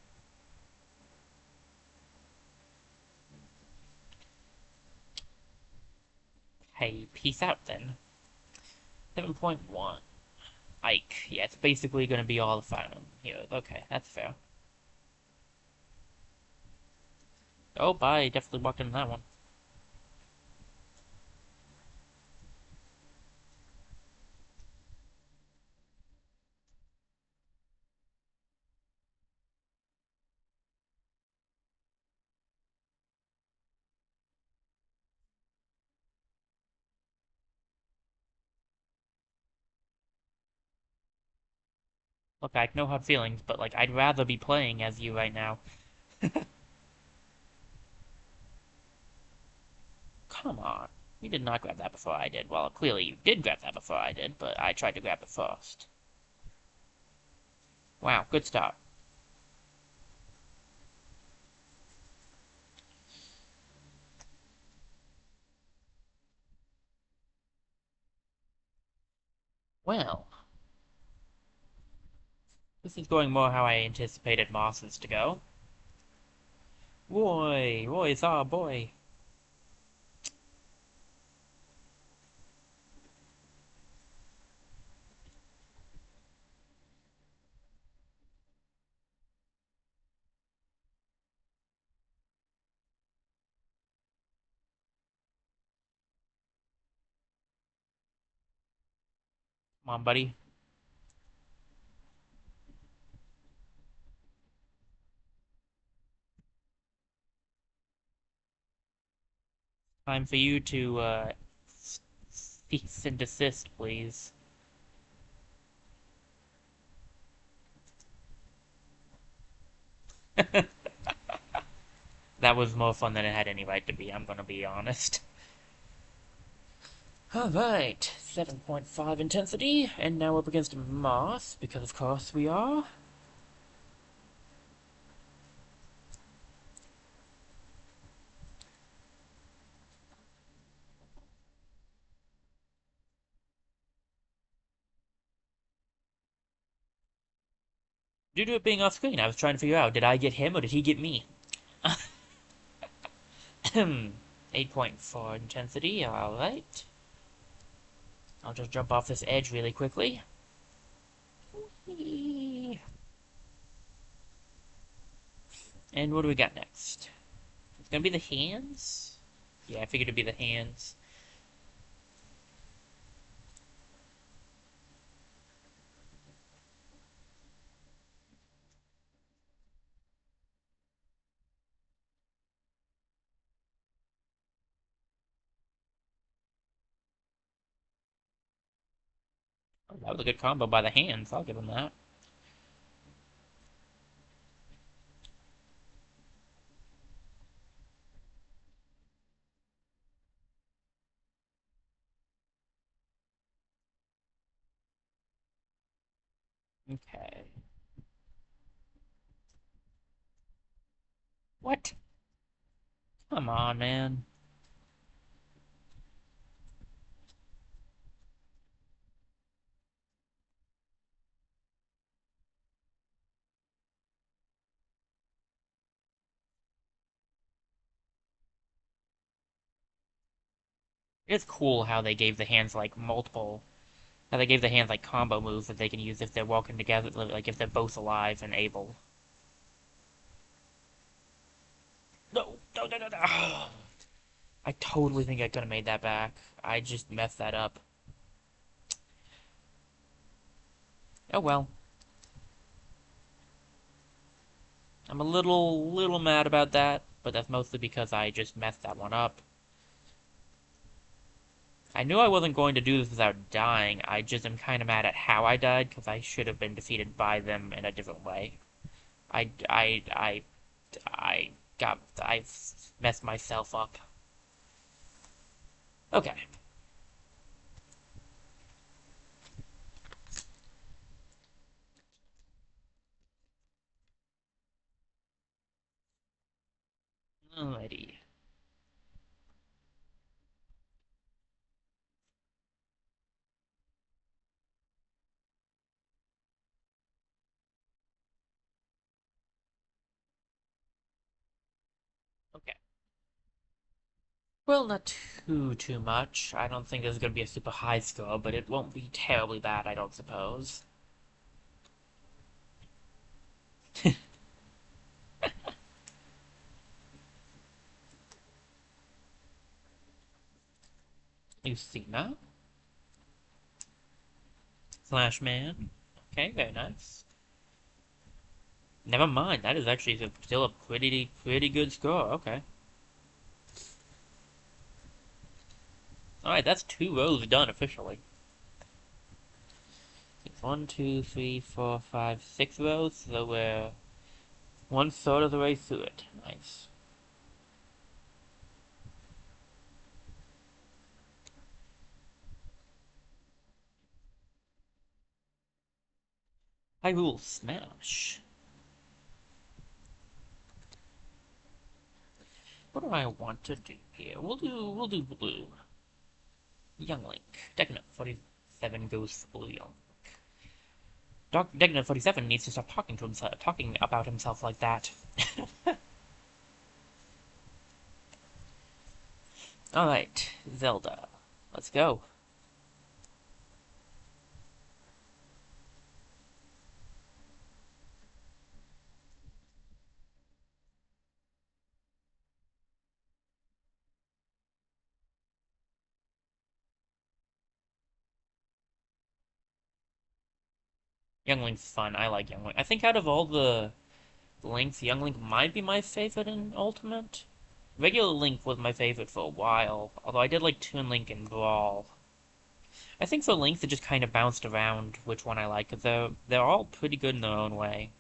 S1: Hey, peace out then. 7.1. Ike. Yeah, it's basically gonna be all the final here. Okay, that's fair. Oh, I definitely walked into that one. Look, I know hard feelings, but like, I'd rather be playing as you right now. Come on. You did not grab that before I did. Well, clearly you did grab that before I did, but I tried to grab it first. Wow, good start. Well, this is going more how I anticipated Moss's to go. Roy's our boy. on, buddy. Time for you to, cease and desist, please. That was more fun than it had any right to be, I'm gonna be honest. Alright, 7.5 intensity, and now up against Mars, because of course we are. Due to it being off screen, I was trying to figure out, did I get him or did he get me? 8.4 intensity, alright. I'll just jump off this edge really quickly. And what do we got next? It's gonna be the hands? Yeah, I figured it'd be the hands. Oh, that was a good combo by the hands, I'll give him that. Okay. What? Come on, man. It's cool how they gave the hands like multiple, how they gave the hands like combo moves that they can use if they're walking together, like if they're both alive and able. No, no, no, no, no. I totally think I could have made that back. I just messed that up. Oh well. I'm a little mad about that, but that's mostly because I just messed that one up. I knew I wasn't going to do this without dying. I just am kind of mad at how I died because I should have been defeated by them in a different way. I, I, I, I messed myself up. Okay. Alrighty. Okay. Well, not too much. I don't think there's gonna be a super high score, but it won't be terribly bad, I don't suppose. Lucina. Slash Man. Okay, very nice. Never mind, that is actually still a pretty good score. Okay. Alright, that's 2 rows done officially. It's 1, 2, 3, 4, 5, 6 rows, so we're 1/3 of the way through it. Nice. I will smash. What do I want to do here? We'll do blue. Young Link. Decknote 47 goes for blue Young. Decknote 47 needs to stop talking about himself like that. Alright, Zelda. Let's go. Young Link's fun. I like Young Link. I think out of all the Links, Young Link might be my favorite in Ultimate. Regular Link was my favorite for a while, although I did like Toon Link and Brawl. I think for Link, they just kind of bounced around which one I like, because they're all pretty good in their own way.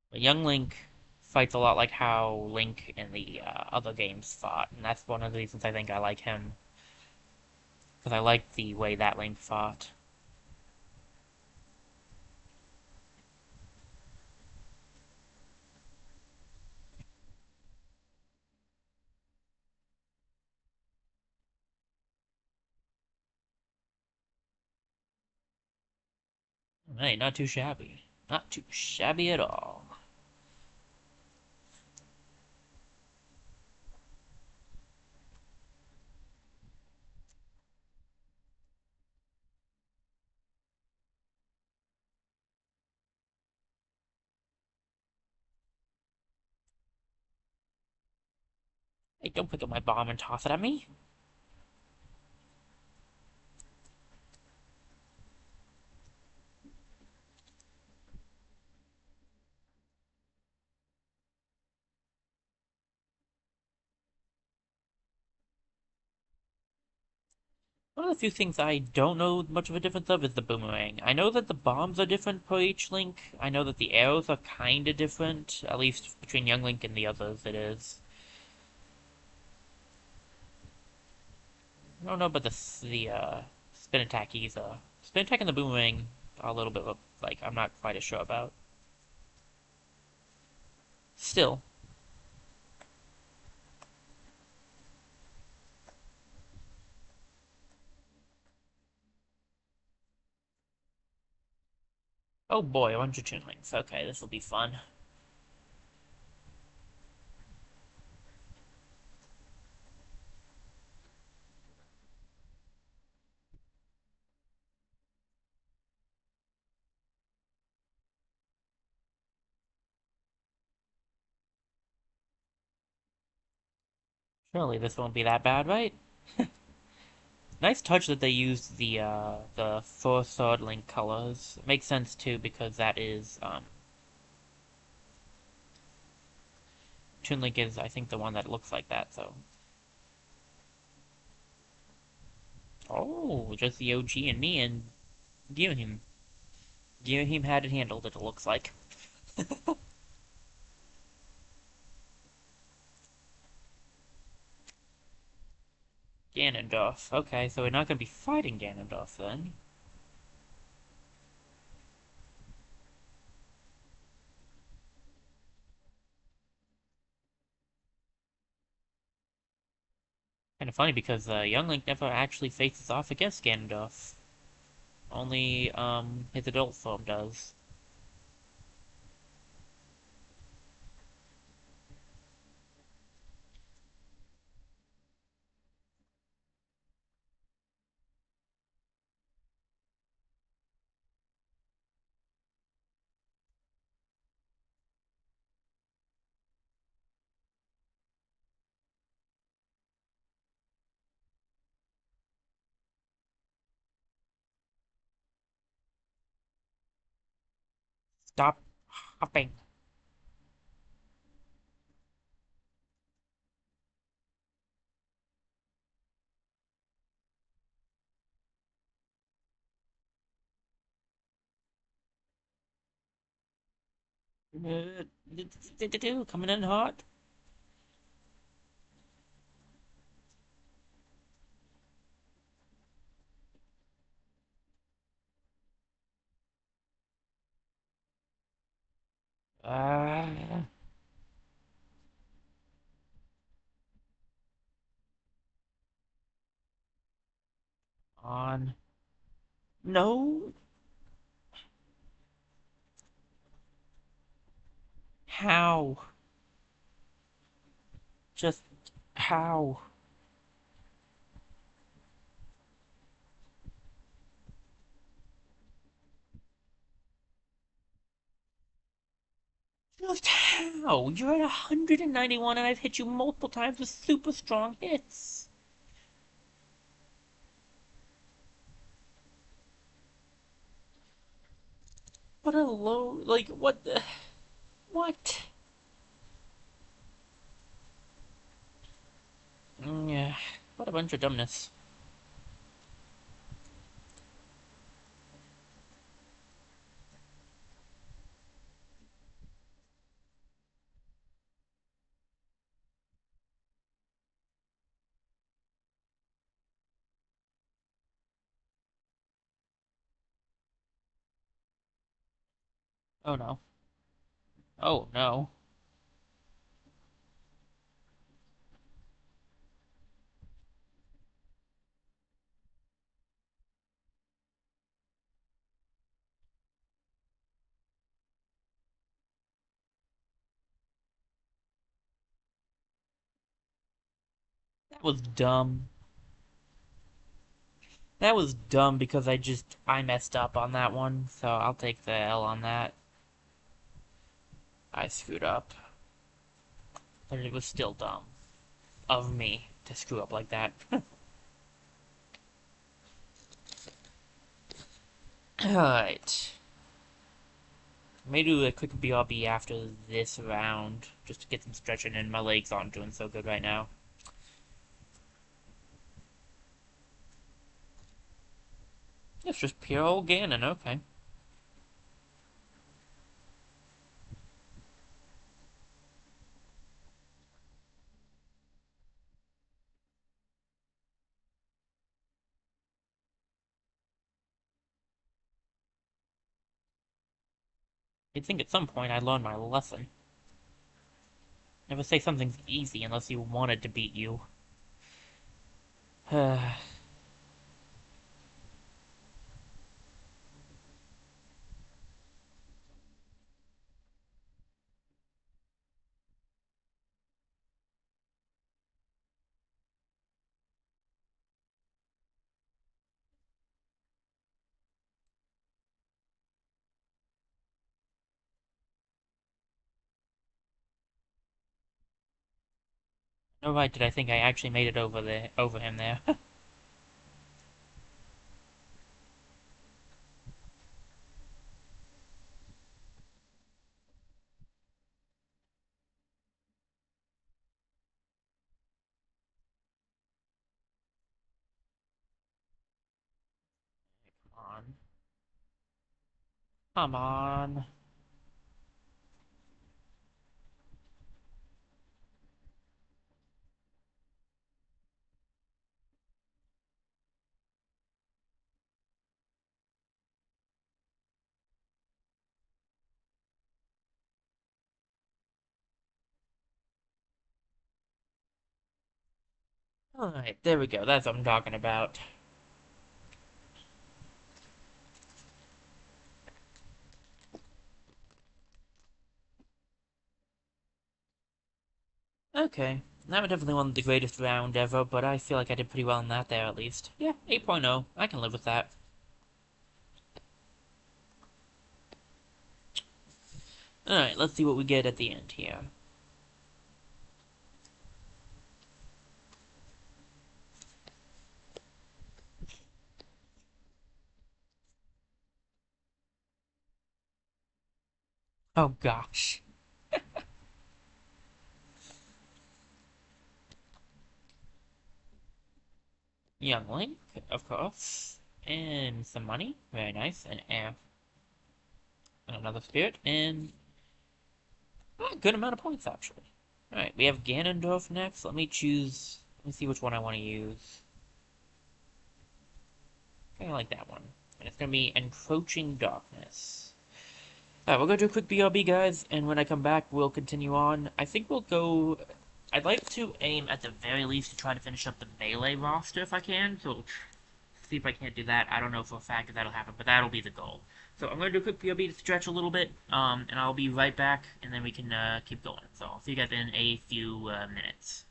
S1: But Young Link fights a lot like how Link in the other games fought, and that's one of the reasons I think I like him, because I like the way that Link fought. Hey, not too shabby. Not too shabby at all. Hey, don't pick up my bomb and toss it at me. One of the few things I don't know much of a difference of is the boomerang. I know that the bombs are different per each Link. I know that the arrows are kinda different, at least between Young Link and the others it is. I don't know about the spin attack either. Spin attack and the boomerang are a little bit like I'm not quite as sure about. Still. Oh boy, a bunch of Toon Links. Okay, this will be fun. Surely this won't be that bad, right? Nice touch that they used the four sword link colors. It makes sense too because that is Toon Link is I think the one that looks like that. So oh, just the OG and me and Giving him had it handled. It looks like Ganondorf. Okay, so we're not gonna be fighting Ganondorf then. Kind of funny because Young Link never actually faces off against Ganondorf. Only his adult form does. Stop hopping coming in hot. Uh, on. No. How? Just how? Just How? You're at 191 and I've hit you multiple times with super strong hits. What a low... Like, what the... What? Yeah, what a bunch of dumbness. Oh no. Oh no. That was dumb. That was dumb because I messed up on that one, so I'll take the L on that. I screwed up. But it was still dumb of me to screw up like that. Alright. Maybe do a quick BRB after this round, just to get some stretching in. My legs aren't doing so good right now. It's just pure old Ganon, okay. You'd think at some point I'd learn my lesson. Never say something's easy unless you wanted to beat you. No right did I think I actually made it over him there. Come on. Come on. Alright, there we go. That's what I'm talking about. Okay. That was definitely one of the greatest round ever, but I feel like I did pretty well in that there at least. Yeah, 8.0. I can live with that. Alright, let's see what we get at the end here. Oh gosh. Young Link, of course. And some money. Very nice. And air. And another spirit. And a good amount of points, actually. Alright, we have Ganondorf next. Let me choose... Let me see which one I want to use. I like that one. And it's going to be Encroaching Darkness. Alright, we'll go do a quick BRB, guys, and when I come back, we'll continue on. I think we'll go... I'd like to aim, at the very least, to try to finish up the Melee roster if I can, so see if I can't do that. I don't know for a fact if that'll happen, but that'll be the goal. So I'm going to do a quick BRB to stretch a little bit, and I'll be right back, and then we can keep going. So I'll see you guys in a few minutes.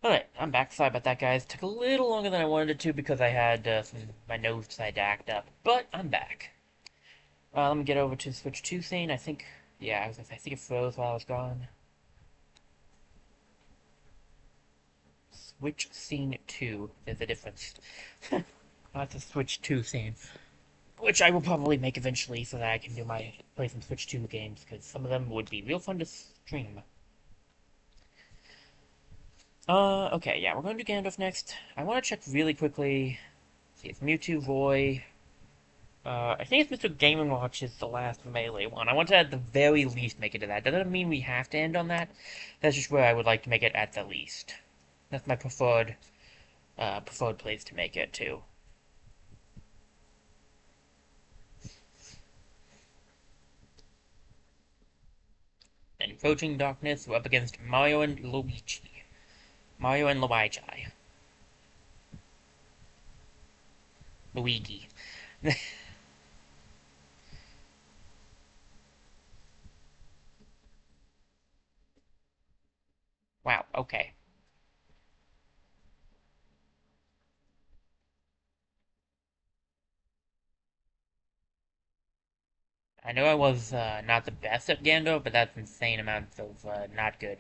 S1: Alright, I'm back. Sorry about that, guys. Took a little longer than I wanted it to because I had my nose decided to act up. But I'm back. Let me get over to Switch 2 scene. I think, yeah, I think it froze while I was gone. Switch scene 2. There's a difference. That's a Switch 2 scene. Which I will probably make eventually so that I can play some Switch 2 games, because some of them would be real fun to stream. Okay, yeah, we're going to do Gandalf next. I want to check really quickly. See, it's Mewtwo, Roy. I think it's Mr. Game & Watch is the last Melee one. I want to at the very least make it to that. That doesn't mean we have to end on that. That's just where I would like to make it at the least. That's my preferred place to make it to. Encroaching Darkness, we're up against Mario and Luigi. Mario and Luigi. Luigi. Wow, okay. I know I was not the best at Gandalf, but that's insane amounts of not good.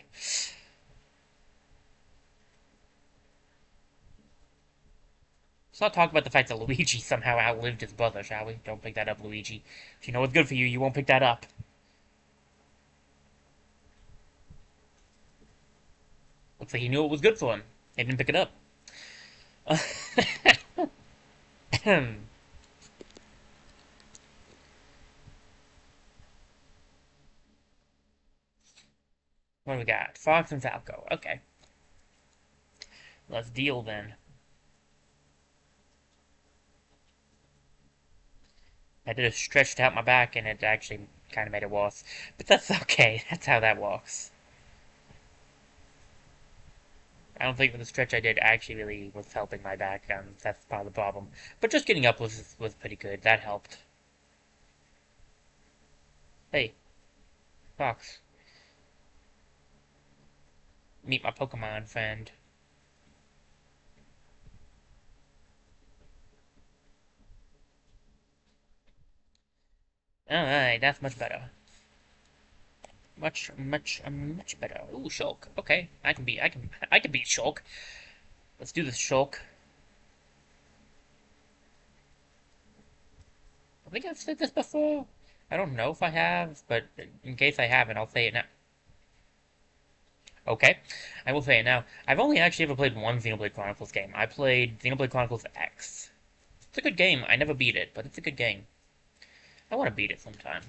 S1: Let's not talk about the fact that Luigi somehow outlived his brother, shall we? Don't pick that up, Luigi. If you know what's good for you, you won't pick that up. Looks like he knew it was good for him. He didn't pick it up. What do we got? Fox and Falco. Okay. Let's deal then. I just stretched out my back and it actually kind of made it worse. But that's okay. That's how that works. I don't think the stretch I did actually really was helping my back. That's part of the problem. But just getting up was pretty good. That helped. Hey, Fox, meet my Pokemon friend. Alright, that's much better. Much better. Ooh, Shulk. Okay, I can beat Shulk. Let's do this, Shulk. I think I've said this before. I don't know if I have, but in case I haven't, I'll say it now. Okay, I will say it now. I've only actually ever played one Xenoblade Chronicles game. I played Xenoblade Chronicles X. It's a good game. I never beat it, but it's a good game. I want to beat it sometime.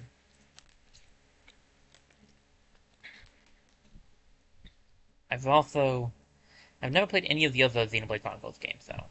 S1: I've also... I've never played any of the other Xenoblade Chronicles games, though.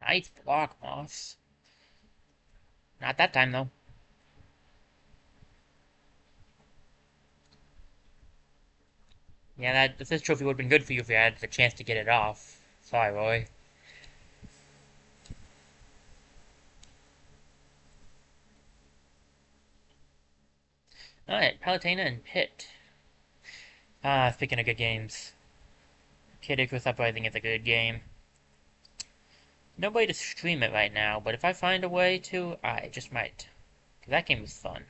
S1: Nice block, Moss. Not that time, though. Yeah, this trophy would have been good for you if you had the chance to get it off. Sorry, Roy. Alright, Palutena and Pit. Speaking of good games. Kid Icarus Uprising is a good game. No way to stream it right now, but if I find a way to, I just might. 'Cause that game was fun.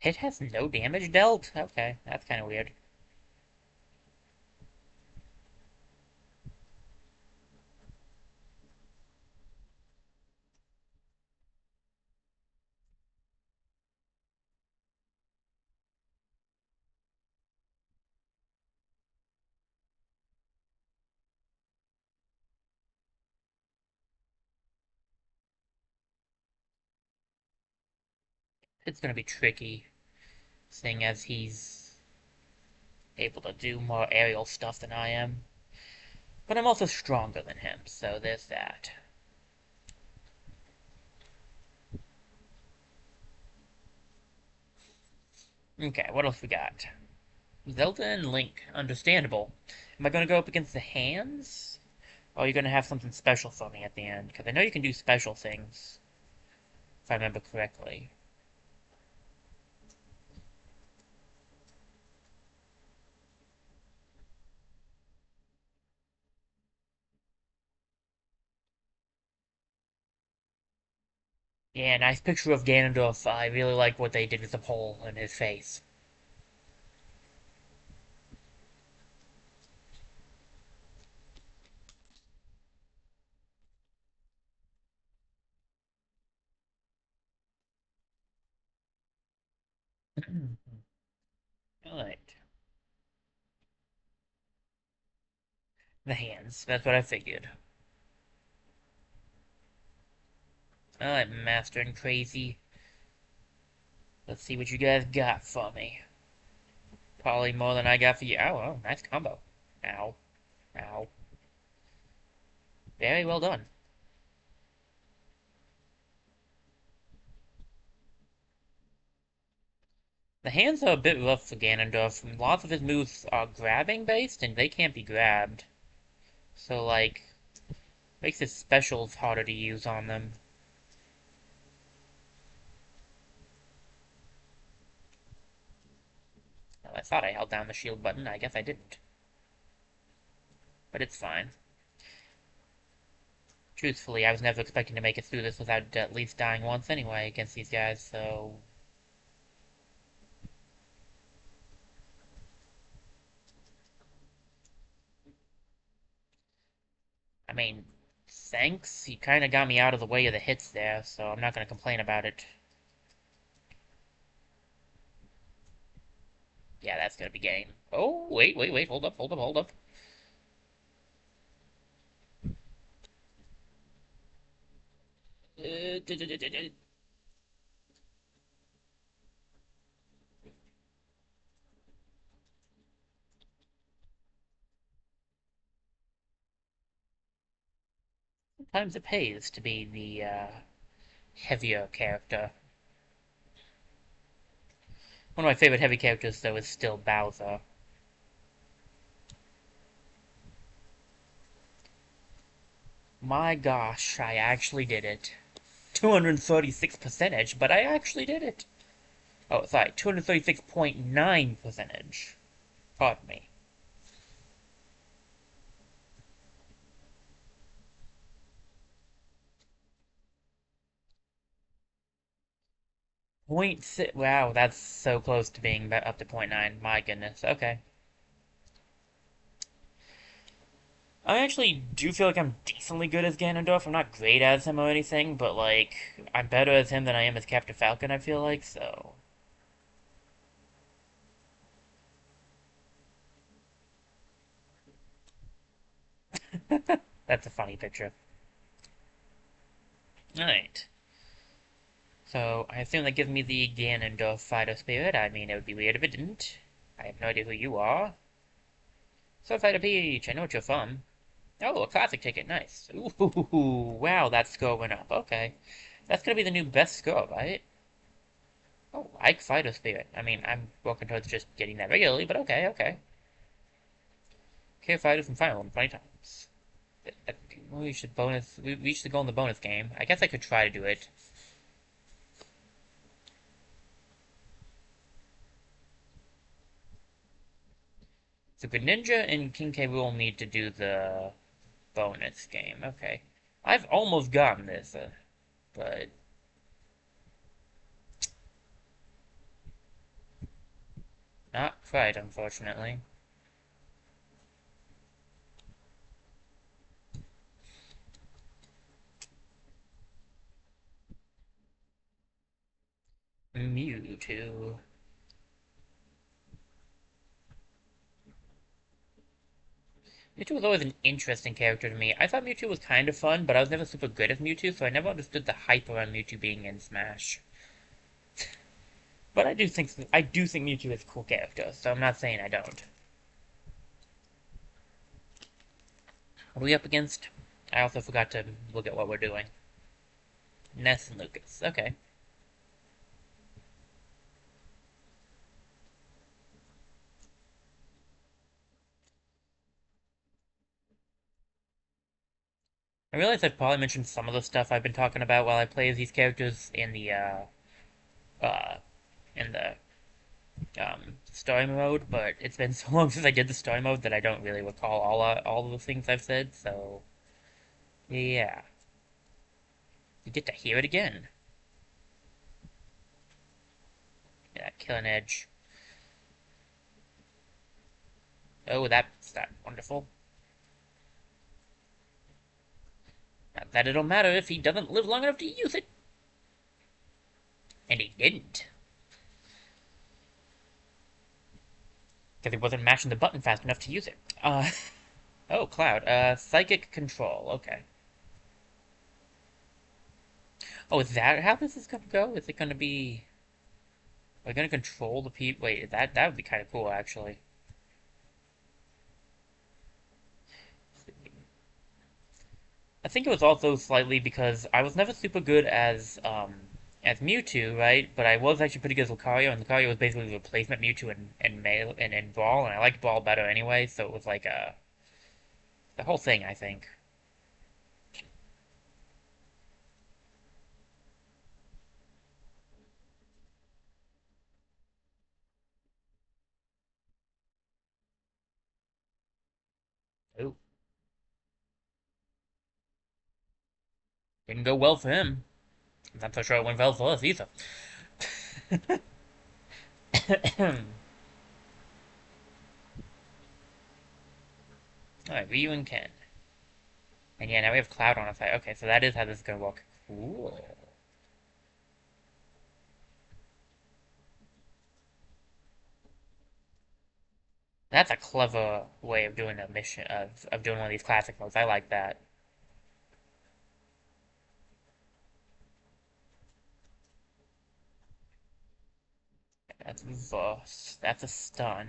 S1: It has no damage dealt? Okay, that's kind of weird. It's gonna be tricky, seeing as he's able to do more aerial stuff than I am. But I'm also stronger than him, so there's that. Okay, what else we got? Zelda and Link, understandable. Am I gonna go up against the hands? Or are you gonna have something special for me at the end? Because I know you can do special things, if I remember correctly. Yeah, nice picture of Ganondorf. I really like what they did with the pole in his face. Alright. The hands. That's what I figured. Alright, Master and Crazy. Let's see what you guys got for me. Probably more than I got for you. Oh, oh, nice combo. Ow. Ow. Very well done. The hands are a bit rough for Ganondorf. Lots of his moves are grabbing based, and they can't be grabbed. So, like, makes his specials harder to use on them. Well, I thought I held down the shield button. I guess I didn't. But it's fine. Truthfully, I was never expecting to make it through this without at least dying once anyway against these guys, so... I mean, thanks. You kinda got me out of the way of the hits there, so I'm not gonna complain about it. Yeah, that's gonna be game. Oh, wait, wait, wait, hold up, hold up, hold up. Sometimes it pays to be the, heavier character. One of my favorite heavy characters, though, is still Bowser. My gosh, I actually did it. 236 percentage, but I actually did it. Oh, sorry, 236.9 percentage. Pardon me. Point six. Wow, that's so close to being up to point 0.9. My goodness. Okay. I actually do feel like I'm decently good as Ganondorf. I'm not great as him or anything, but like I'm better as him than I am as Captain Falcon. I feel like so. That's a funny picture. All right. So I assume that gives me the Ganondorf Fighter Spirit. I mean, it would be weird if it didn't. I have no idea who you are. So Fighter Peach, I know what you're from. Oh, a classic ticket, nice. Ooh, wow, that score went up. Okay. That's gonna be the new best score, right? Oh, Ike Fighter Spirit. I mean, I'm working towards just getting that regularly, but okay, okay. Care Fighters and Fire Emblem 20 times. We should bonus. We reached the goal in the bonus game. I guess I could try to do it. So Greninja and King K. Rool need to do the bonus game. Okay. I've almost gotten this, but not quite, unfortunately. Mewtwo. Mewtwo was always an interesting character to me. I thought Mewtwo was kind of fun, but I was never super good at Mewtwo, so I never understood the hype around Mewtwo being in Smash. But I do think Mewtwo is a cool character, so I'm not saying I don't. What are we up against? I also forgot to look at what we're doing. Ness and Lucas. Okay. I realize I've probably mentioned some of the stuff I've been talking about while I play as these characters uh in the story mode, but it's been so long since I did the story mode that I don't really recall all of the things I've said. So yeah, you get to hear it again. Yeah, killing edge. Oh, that's that wonderful. Not that it'll matter if he doesn't live long enough to use it, and he didn't, because he wasn't mashing the button fast enough to use it. Oh, Cloud. Psychic control. Okay. Oh, is that how this is gonna go? Is it gonna be? Are we gonna control the people? Wait, that would be kind of cool, actually. I think it was also slightly because I was never super good as Mewtwo, right? But I was actually pretty good as Lucario, and Lucario was basically the replacement Mewtwo in Brawl, and I liked Brawl better anyway, so it was like the whole thing, I think. Oh, didn't go well for him. I'm not so sure it went well for us either. Alright, Ryu and Ken. And yeah, now we have Cloud on our side. Okay, so that is how this is gonna work. Cool. That's a clever way of doing a mission of doing one of these classic modes. I like that. That's Voss. That's a stun.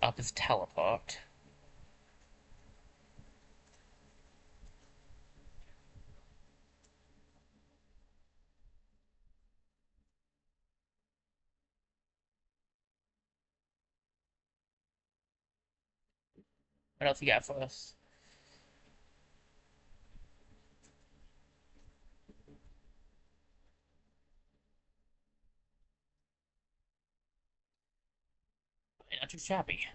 S1: Up is teleport. What else you got for us? Not too shabby.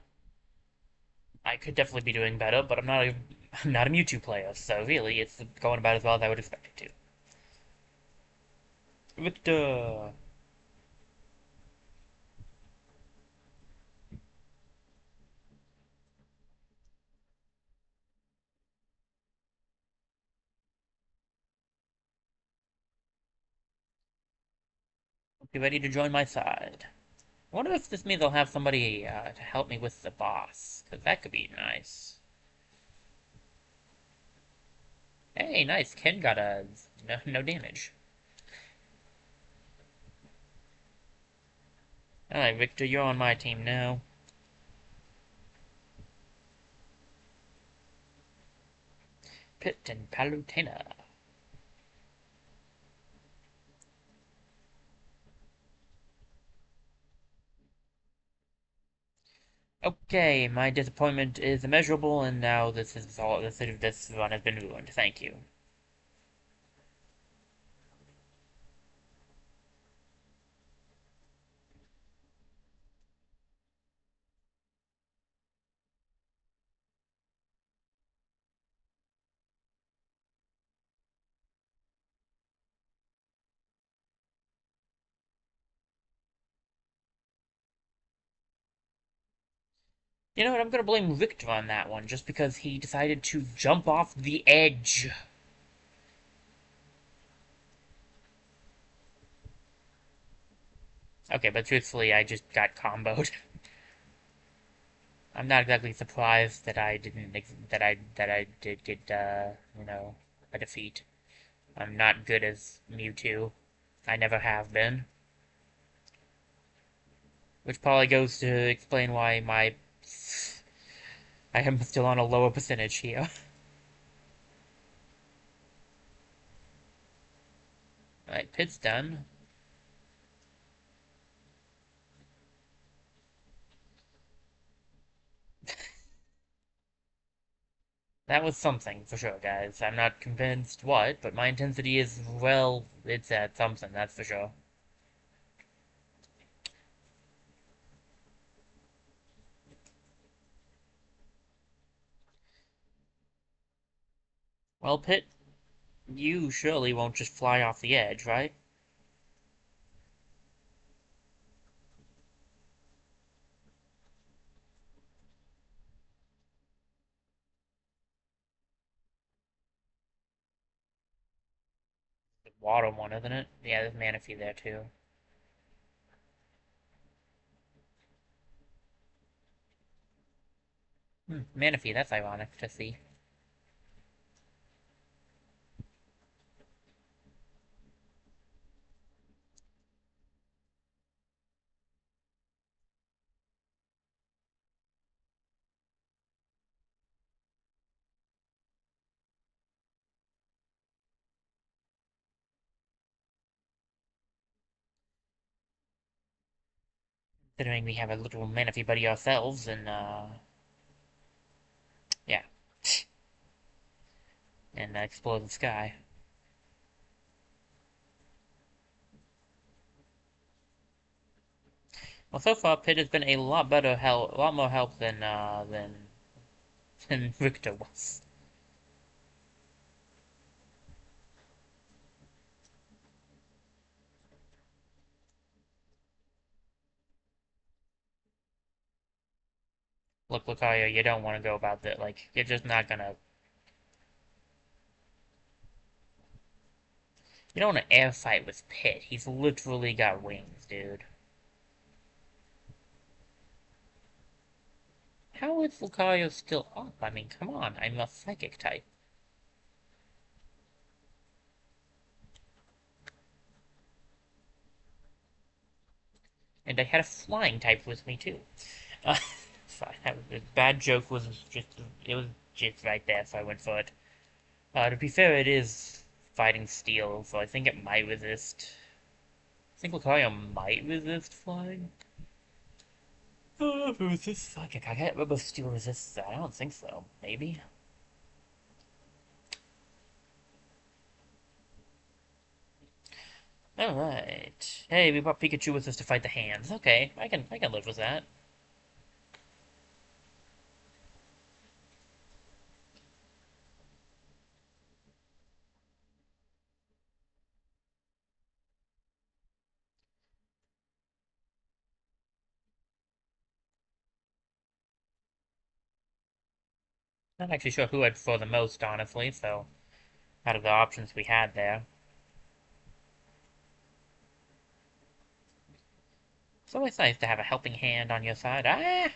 S1: I could definitely be doing better, but I'm not a Mewtwo player, so really it's going about as well as I would expect it to. Victor. Be ready to join my side. I wonder if this means I'll have somebody to help me with the boss, because that could be nice. Hey, nice. Ken got a no damage. Alright, Victor, you're on my team now. Pit and Palutena. Okay, my disappointment is immeasurable, and now this run has been ruined. Thank you. You know what? I'm gonna blame Victor on that one, just because he decided to jump off the edge. Okay, but truthfully, I just got comboed. I'm not exactly surprised that I didn't that I did get a defeat. I'm not good as Mewtwo. I never have been. Which probably goes to explain why I am still on a lower percentage here. Alright, pit's done. That was something, for sure, guys. I'm not convinced what, but my intensity is, well, it's at something, that's for sure. Well, Pit, you surely won't just fly off the edge, right? The water one, isn't it? Yeah, there's Manaphy there, too. Manaphy, that's ironic to see. Considering we have a little Manaphy buddy ourselves, and, yeah. And explore the sky. Well, so far, Pit has been a lot better help, a lot more help than Victor was. Look, Lucario, you don't want to go about that. Like, you're just not gonna. You don't want to air fight with Pit. He's literally got wings, dude. How is Lucario still up? I mean, come on, I'm a psychic type. And I had a flying type with me, too. Uh, fine, the bad joke was just. It was just right there, so I went for it. To be fair, it is fighting steel, so I think it might resist. I think Lucario might resist flying. Resist psychic. I can't remember if steel resists that. I don't think so. Maybe. Alright. Hey, we brought Pikachu with us to fight the hands. Okay, I can live with that. Not actually sure who I'd prefer the most, honestly, so out of the options we had there. It's always nice to have a helping hand on your side. Ah!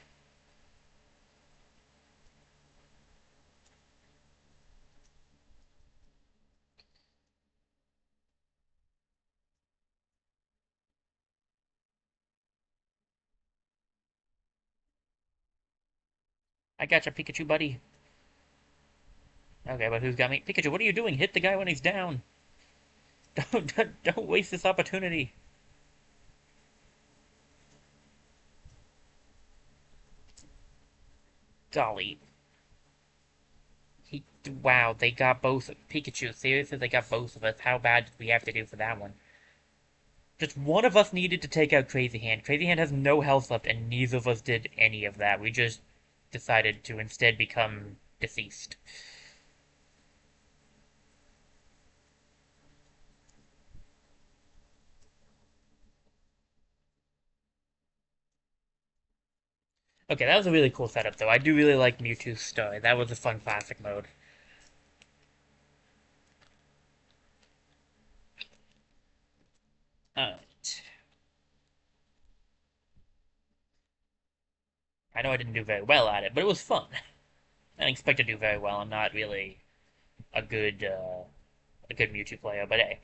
S1: I got you, Pikachu buddy. Okay, but who's got me? Pikachu, what are you doing? Hit the guy when he's down. Don't waste this opportunity. Golly. Wow, they got both. Pikachu, seriously, they got both of us. How bad did we have to do for that one? Just one of us needed to take out Crazy Hand. Crazy Hand has no health left, and neither of us did any of that. We just decided to instead become deceased. Okay, that was a really cool setup, though. I do really like Mewtwo's story. That was a fun classic mode. Alright. I know I didn't do very well at it, but it was fun. I didn't expect to do very well. I'm not really a good, uh, a good Mewtwo player, but hey.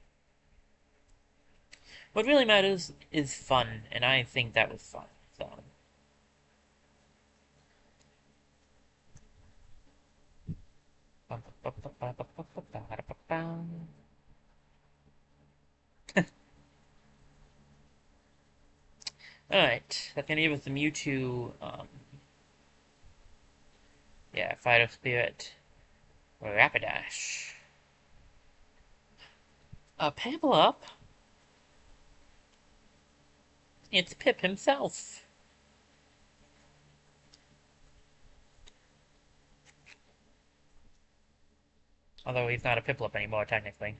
S1: What really matters is fun, and I think that was fun. So, alright, that's gonna give us the Mewtwo, yeah, Fighter Spirit, Rapidash. Pample up, it's Pip himself. Although he's not a Piplup anymore, technically.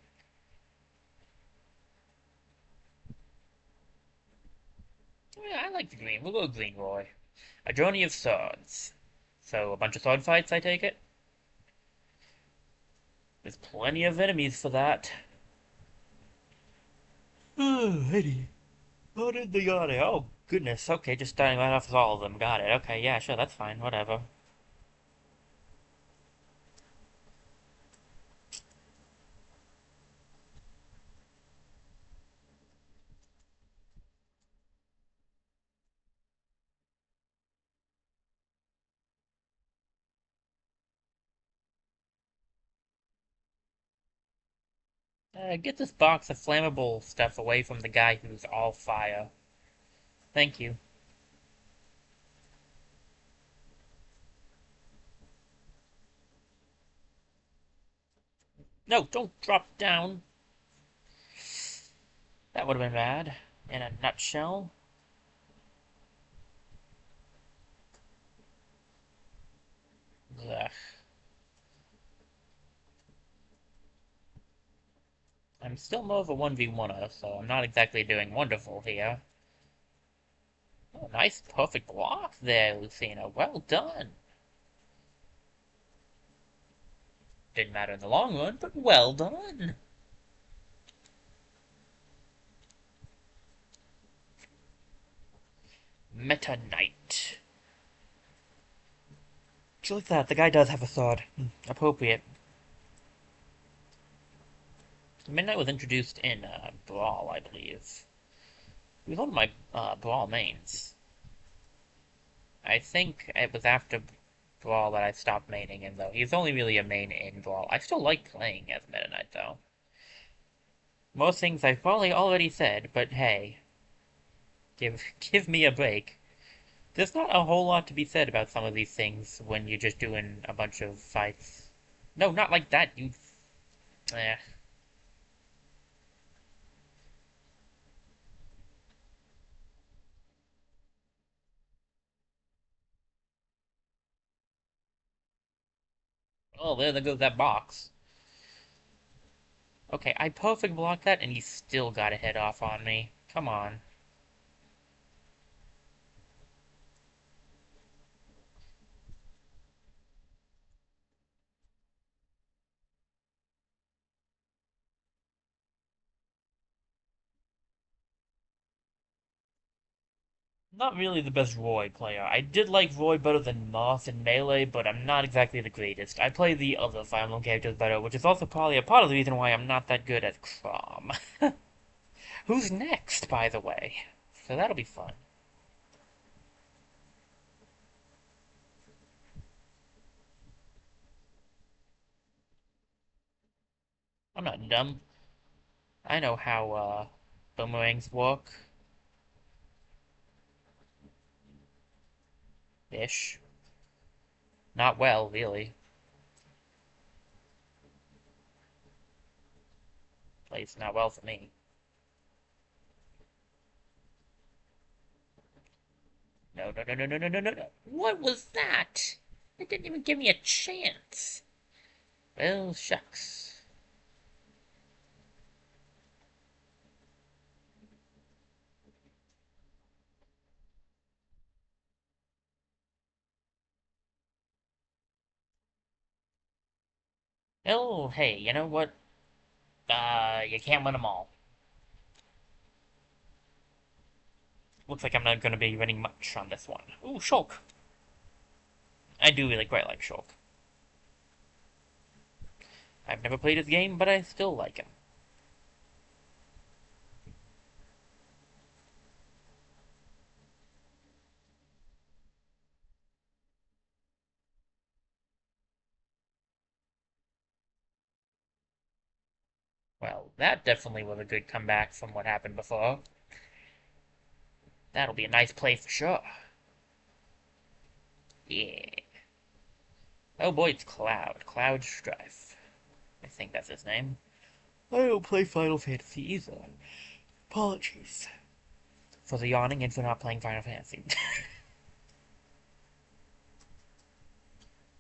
S1: Oh, yeah, I like the green. We'll go green, Roy. A journey of swords. So, a bunch of sword fights, I take it? There's plenty of enemies for that. Oh, Eddie. What did they got it? Oh, goodness. Okay, just starting right off with all of them. Got it. Okay, yeah, sure, that's fine. Whatever. Get this box of flammable stuff away from the guy who's all fire. Thank you. No, don't drop down. That would have been bad. In a nutshell. Ugh. I'm still more of a 1v1er, so I'm not exactly doing wonderful here. Oh, nice, perfect block there, Lucina. Well done. Didn't matter in the long run, but well done. Meta Knight. Just like that, the guy does have a sword. Appropriate. Midnight was introduced in Brawl, I believe. He was one of my Brawl mains. I think it was after Brawl that I stopped maining him, though. He's only really a main in Brawl. I still like playing as Meta Knight, though. Most things I've probably already said, but hey, give me a break. There's not a whole lot to be said about some of these things when you're just doing a bunch of fights. No, not like that, you... Eh. Oh, there goes that box. Okay, I perfect blocked that, and he still got a head off on me. Come on. Not really the best Roy player. I did like Roy better than Moth in Melee, but I'm not exactly the greatest. I play the other Fire Emblem characters better, which is also probably a part of the reason why I'm not that good at Crom. Who's next, by the way? So that'll be fun. I'm not dumb. I know how, boomerangs work. Ish. Not well, really. At least not well for me. No, no, no, no, no, no, no, no, no. What was that? It didn't even give me a chance. Well, shucks. Oh, hey, you know what? You can't win them all. Looks like I'm not going to be winning much on this one. Ooh, Shulk. I do really quite like Shulk. I've never played his game, but I still like him. Well, that definitely was a good comeback from what happened before. That'll be a nice play for sure. Yeah. Oh boy, it's Cloud. Cloud Strife. I think that's his name. I don't play Final Fantasy either. Apologies for the yawning and for not playing Final Fantasy.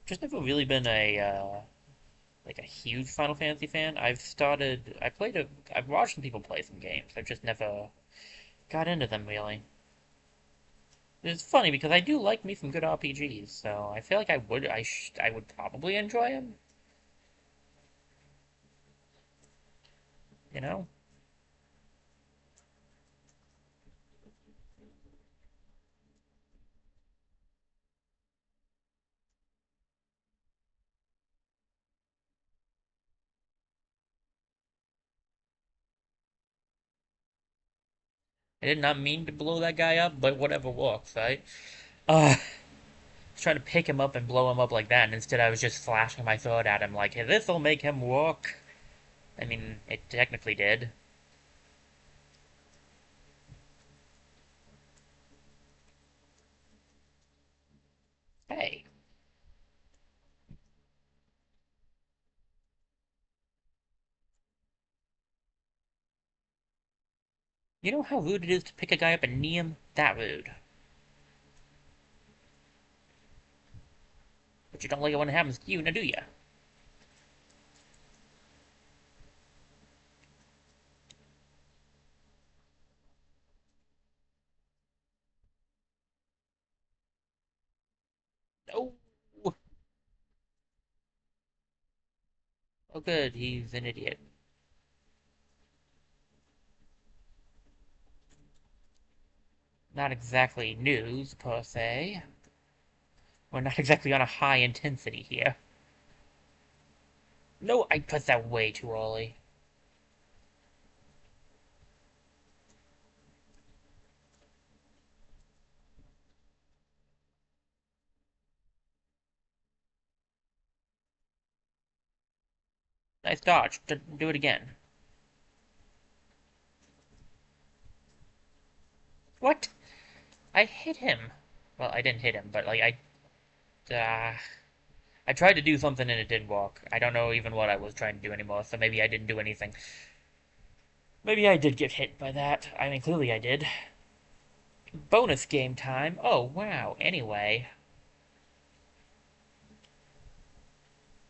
S1: Just never really been a like a huge Final Fantasy fan. I've watched some people play some games. I've just never got into them really. It's funny because I do like me some good RPGs, so I feel like I would probably enjoy them. You know, I did not mean to blow that guy up, but whatever works, right? I was trying to pick him up and blow him up like that, and instead I was just flashing my sword at him like, hey, this'll make him walk. I mean, it technically did. Hey, you know how rude it is to pick a guy up and knee him? That rude. But you don't like it when it happens to you, now do ya? Oh, oh good, he's an idiot. Not exactly news, per se. We're not exactly on a high intensity here. No, I put that way too early. Nice dodge. Do it again. What? I hit him. Well, I didn't hit him, but like I tried to do something and it didn't work. I don't know even what I was trying to do anymore, so maybe I didn't do anything. Maybe I did get hit by that. I mean, clearly I did. Bonus game time. Oh, wow. Anyway,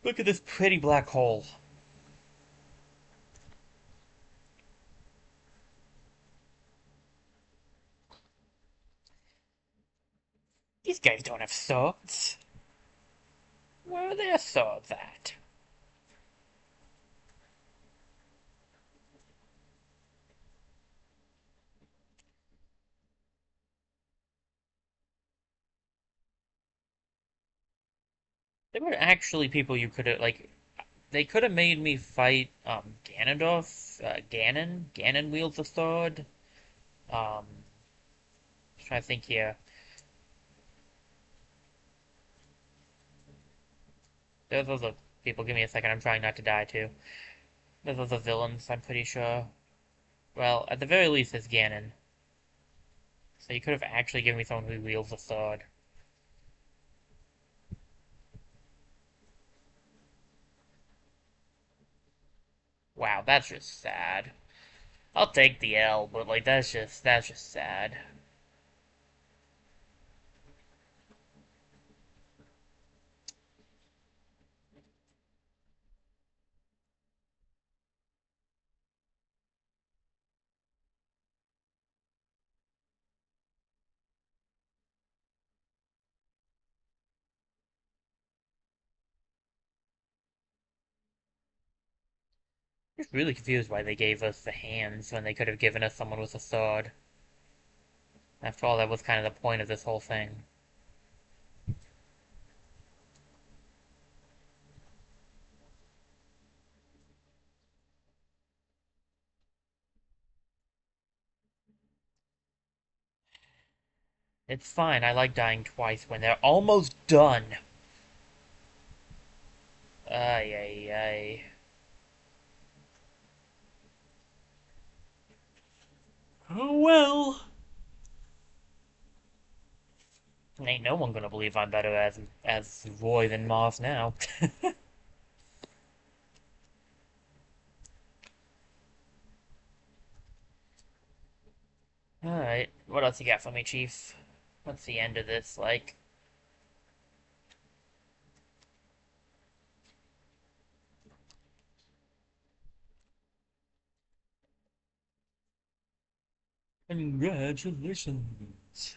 S1: look at this pretty black hole. These guys don't have swords. Where are their swords at? There were actually people you could have, like, they could have made me fight, Ganondorf, Ganon. Ganon wields a sword. Just trying to think here. There's other people. Give me a second. I'm trying not to die, too. There's other villains, I'm pretty sure. Well, at the very least, it's Ganon. So you could have actually given me someone who wields a sword. Wow, that's just sad. I'll take the L, but like that's just sad. I'm just really confused why they gave us the hands when they could have given us someone with a sword. After all, that was kind of the point of this whole thing. It's fine, I like dying twice when they're almost done. Ay ay ay. Oh well. Ain't no one gonna believe I'm better as Roy than Moss now. Alright, what else you got for me, Chief? What's the end of this like? Congratulations.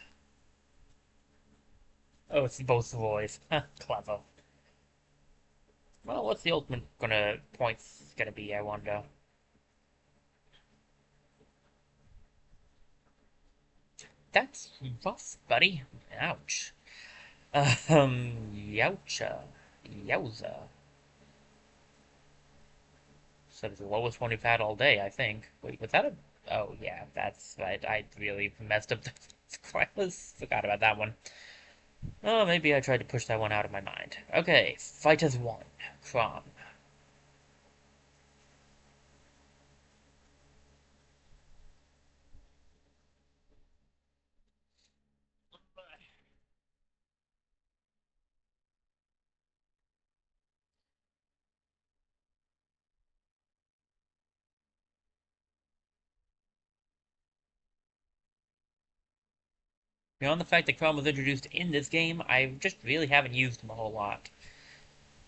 S1: Oh, it's both Roys. Clever. Well, what's the ultimate points gonna be, I wonder? That's rough, buddy. Ouch. Yowcha. Yowza. So it's the lowest one we've had all day, I think. Wait, was that a... Oh, yeah, that's... I really messed up the Squirrels. Forgot about that one. Oh, maybe I tried to push that one out of my mind. Okay, fight as one. Crom. Beyond the fact that Crom was introduced in this game, I just really haven't used him a whole lot.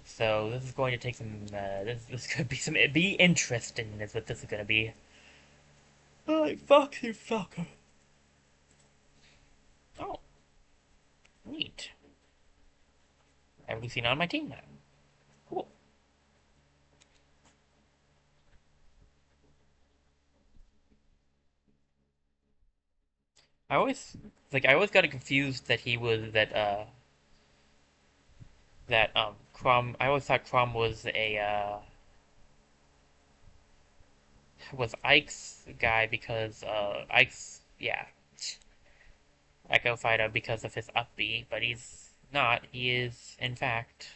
S1: So this is going to take some, this could be some, be interesting is what this is going to be. Oh, fuck you, fucker. Oh, neat. I have Lucina on my team now. Cool. I always got it confused that he was, Crom, I always thought Crom was was Ike's guy because, yeah, Echo Fighter because of his up B, but he's not. He is, in fact,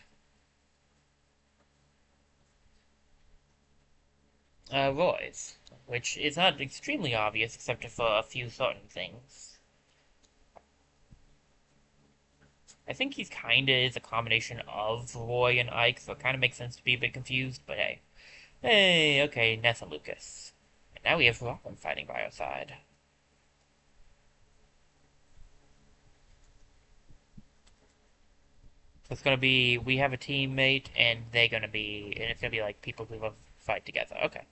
S1: Roy's, which is not extremely obvious except for a few certain things. I think he's kinda is a combination of Roy and Ike, so it kinda makes sense to be a bit confused, but hey. Hey, okay, Ness and Lucas. And now we have Robin fighting by our side. So it's gonna be, we have a teammate, and it's gonna be like people who love fight together. Okay.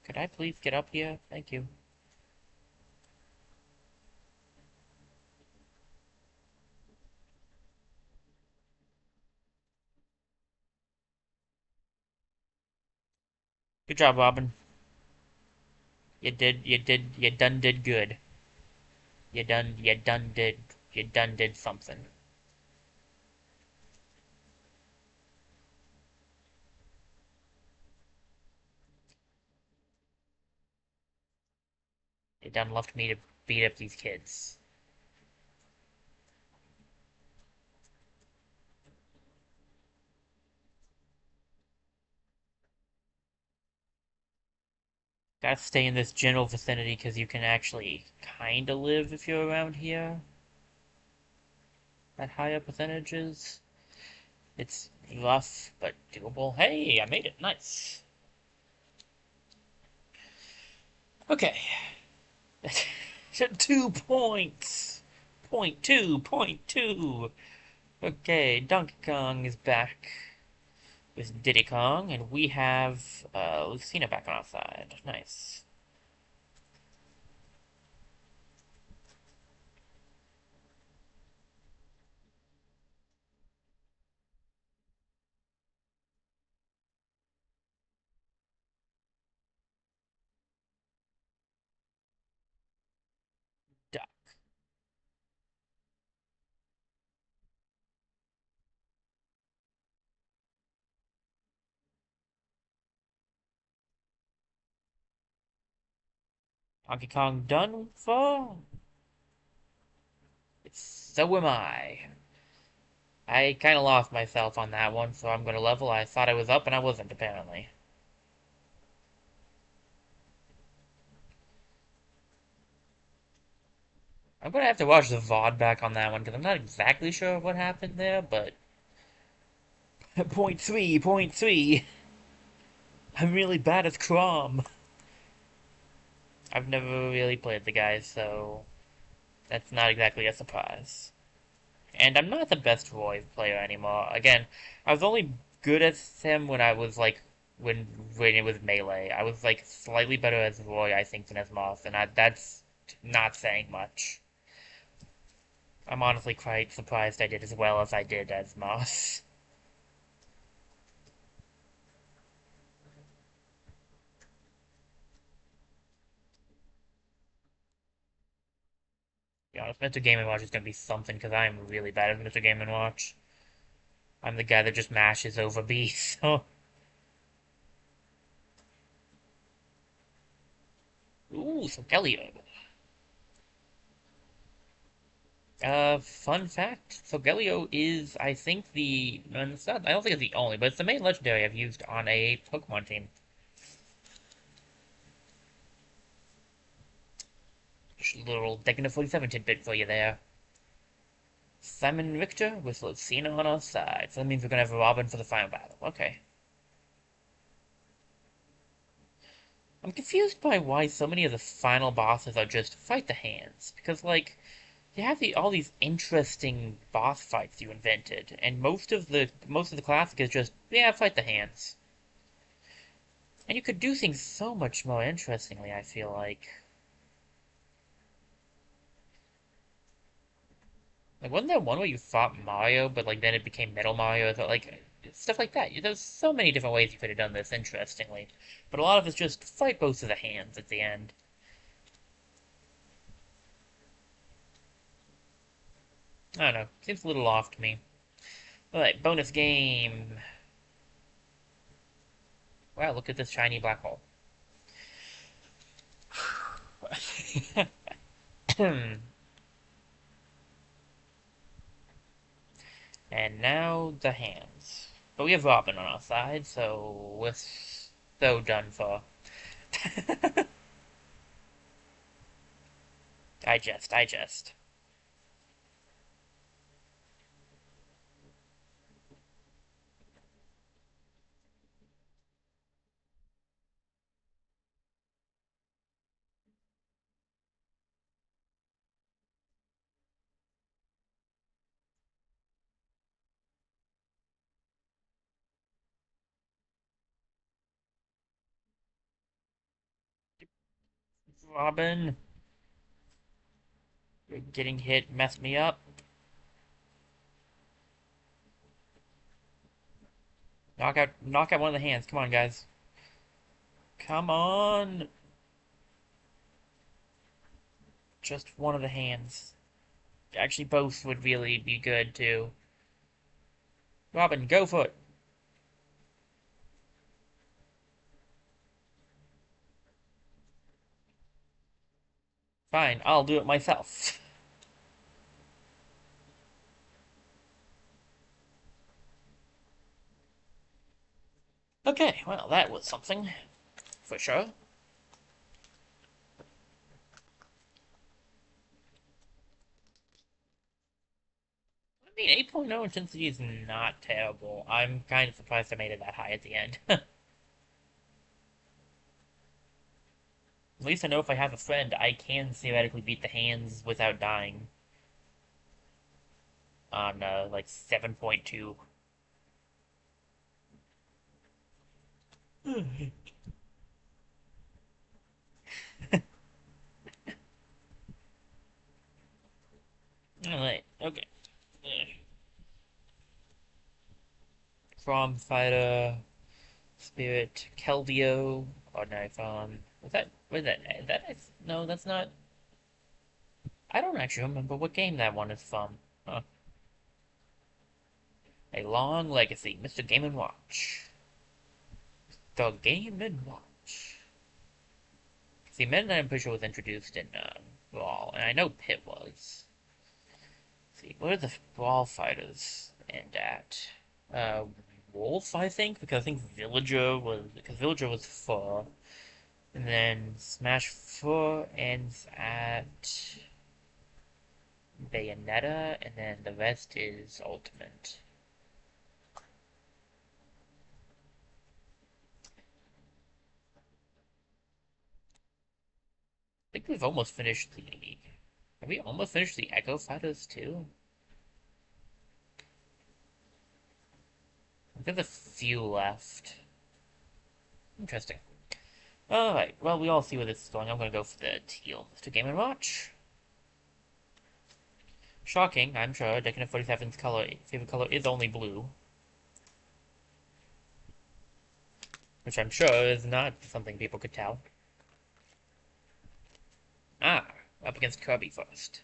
S1: Could I please get up here? Thank you. Good job, Robin. You done did good. You done did something. You done left me to beat up these kids. Gotta stay in this general vicinity because you can actually kinda live if you're around here at higher percentages. It's rough, but doable. Hey, I made it. Nice. Okay. 2 points. Point two, point two. Okay, Donkey Kong is back with Diddy Kong, and we have Lucina back on our side. Nice. Duck. Donkey Kong done for? So am I. I kind of lost myself on that one, so I'm gonna level. I thought I was up, and I wasn't, apparently. I'm gonna have to watch the VOD back on that one because I'm not exactly sure what happened there, but point three, point three. I'm really bad at Crom. I've never really played the guy, so that's not exactly a surprise. And I'm not the best Roy player anymore. Again, I was only good at him when I was like when it was melee. I was like slightly better as Roy, I think, than as Moss, and that's not saying much. I'm honestly quite surprised I did as well as I did as Moss. To be honest, Mr. Game and Watch is gonna be something because I'm really bad at Mr. Game and Watch. I'm the guy that just mashes over B, so. Ooh, so Gelio. Fun fact, Sogelio is, I think, it's not, I don't think it's the only, but it's the main legendary I've used on a Pokemon team. Just a little Deccan 47 tidbit for you there. Simon Richter with Lucina on our side, so that means we're gonna have Robin for the final battle. Okay. I'm confused by why so many of the final bosses are just fight the hands, because, like, you have all these interesting boss fights you invented, and most of the classic is just, yeah, fight the hands. And you could do things so much more interestingly, I feel like. Like, wasn't there one where you fought Mario, but like then it became Metal Mario? So, like, stuff like that. There's so many different ways you could have done this interestingly. But a lot of it's just fight both of the hands at the end. I don't know. Seems a little off to me. Alright, bonus game. Wow, look at this shiny black hole. And now the hands. But we have Robin on our side, so we're so done for. I jest. Robin, getting hit messed me up. Knock out one of the hands. Come on, guys. Come on. Just one of the hands. Actually, both would really be good, too. Robin, go for it. Fine, I'll do it myself. Okay, well, that was something. For sure. I mean, 8.0 intensity is not terrible. I'm kind of surprised I made it that high at the end. At least I know if I have a friend, I can theoretically beat the hands without dying. On, like, 7.2. Alright, okay. From Fighter, Spirit, Keldeo. Oh no, from. Was that? No, that's not. I don't actually remember what game that one is from. Huh. A Long Legacy, Mr. Game and Watch. The Game and Watch. See, Meta Knight I'm pretty sure was introduced in Brawl, and I know Pit was. Let's see, what are the Brawl fighters end at? Uh, Wolf, I think, because I think Villager was 4. And then Smash 4 ends at Bayonetta, and then the rest is Ultimate. I think we've almost finished the... Have we almost finished the Echo Fighters too? There's a few left. Interesting. Alright, well, we all see where this is going. I'm gonna go for the teal. Mr. Game & Watch. Shocking, I'm sure. Deccan 47's favorite color is only blue. Which I'm sure is not something people could tell. Ah, up against Kirby first.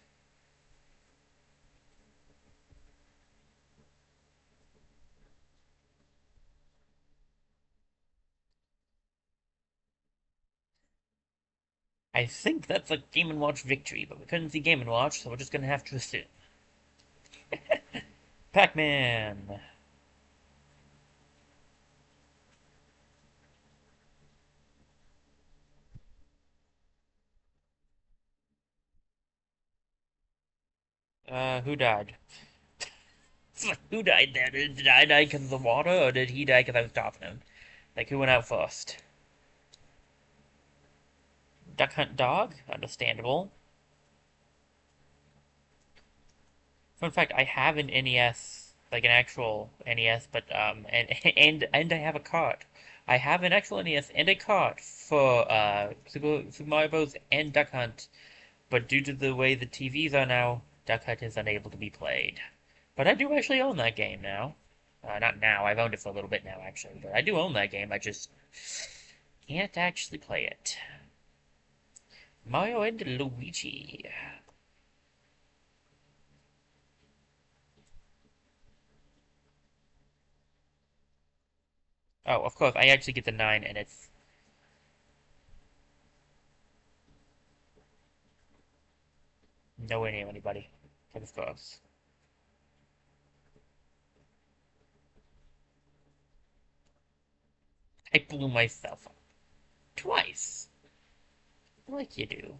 S1: I think that's a Game & Watch victory, but we couldn't see Game & Watch, so we're just gonna have to assume. Pac-Man! Who died? Who died there? Did I die because of the water, or did he die because I was stopping him? Like, who went out first? Duck Hunt Dog? Understandable. Fun fact, I have an NES, like an actual NES, but and I have a cart. I have an actual NES and a cart for Super Mario Bros. And Duck Hunt, but due to the way the TVs are now, Duck Hunt is unable to be played. But I do actually own that game now. Not now, I've owned it for a little bit now actually, but I do own that game, I just can't actually play it. Mario and Luigi. Oh, of course, I actually get the 9 and it's nowhere near anybody. Of course. I blew myself up. Twice. Like you do.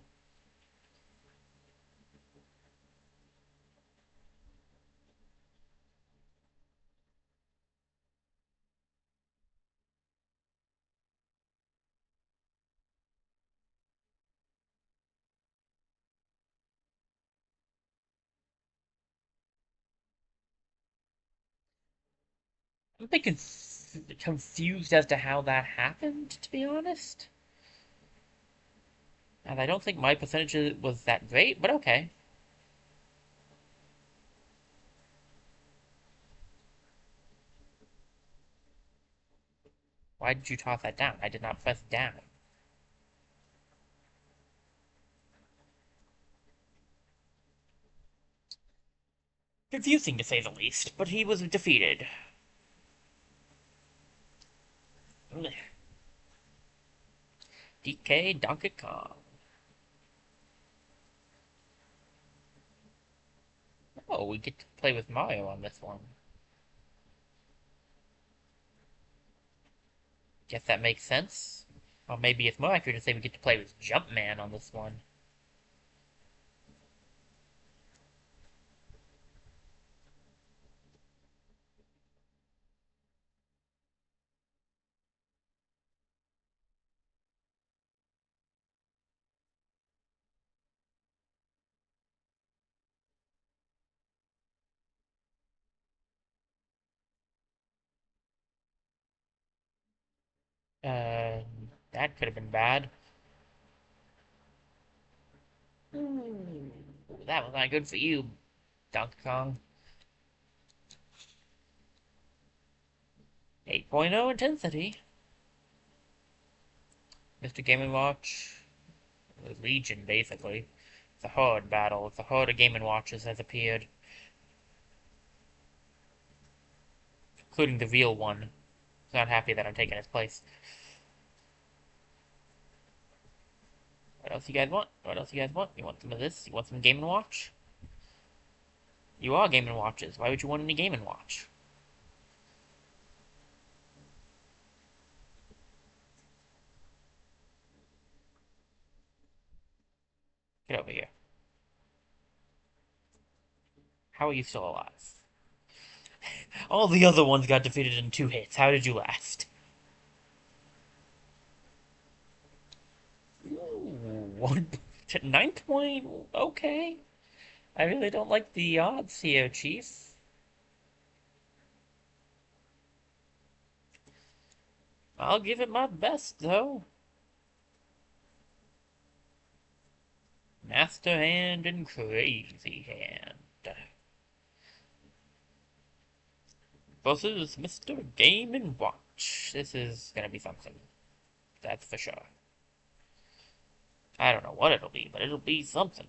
S1: I'm a bit confused as to how that happened, to be honest. And I don't think my percentage was that great, but okay. Why did you toss that down? I did not press down. Confusing to say the least, but he was defeated. DK Donkey Kong. Oh, we get to play with Mario on this one. Guess that makes sense. Or maybe it's more accurate to say we get to play with Jumpman on this one. Uh, that could have been bad. Ooh, that was not good for you, Donkey Kong. 8.0 intensity. Mr. Game & Watch. Legion, basically. It's a horde battle. It's a horde of Game & Watches has appeared. Including the real one. He's not happy that I'm taking his place. What else you guys want? What else you guys want? You want some of this? You want some Game & Watch? You are Game & Watches. Why would you want any Game & Watch? Get over here. How are you still alive? All the other ones got defeated in 2 hits. How did you last? Ooh, 9 point. Okay. I really don't like the odds here, Chief. I'll give it my best, though. Master Hand and Crazy Hand. Versus Mr. Game and Watch. This is gonna be something. That's for sure. I don't know what it'll be, but it'll be something.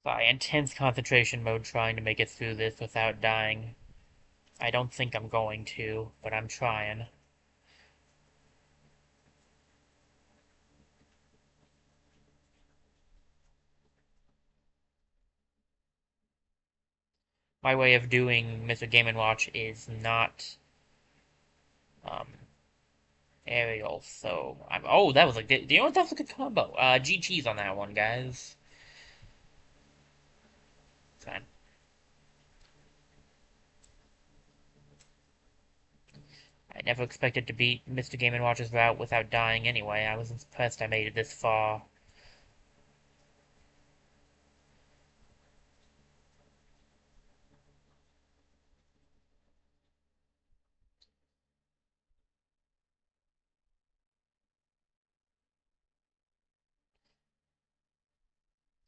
S1: By intense concentration mode trying to make it through this without dying. I don't think I'm going to, but I'm trying. My way of doing Mr. Game & Watch is not um, aerial, so I'm. Oh, that was like. Do you know what? That was a good combo. GG's on that one, guys. Fine. I never expected to beat Mr. Game & Watch's route without dying anyway. I was impressed I made it this far.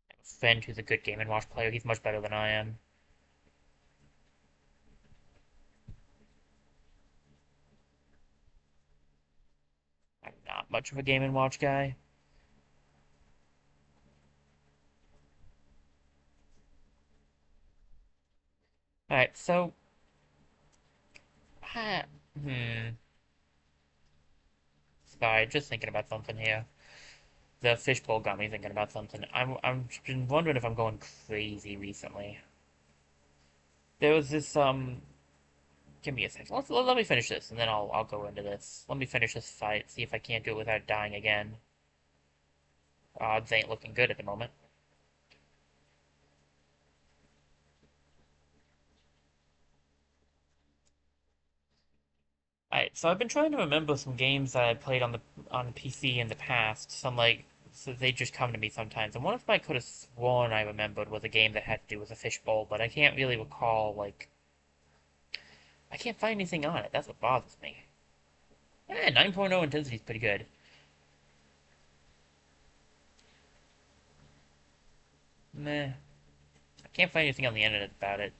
S1: I have a friend who's a good Game & Watch player. He's much better than I am. I'm not much of a Game & Watch guy. Alright, so... Uh, hmm... Sorry, just thinking about something here. The fishbowl got me thinking about something. I'm been wondering if I'm going crazy recently. There was this give me a second. Let me finish this, and then I'll go into this. Let me finish this fight. See if I can't do it without dying again. Odds ain't looking good at the moment. Alright, so I've been trying to remember some games that I played on PC in the past. Some like so they just come to me sometimes. And one of them I could have sworn I remembered was a game that had to do with a fishbowl, but I can't really recall like I can't find anything on it. That's what bothers me. Yeah, 9.0 intensity is pretty good. Meh. I can't find anything on the internet about it.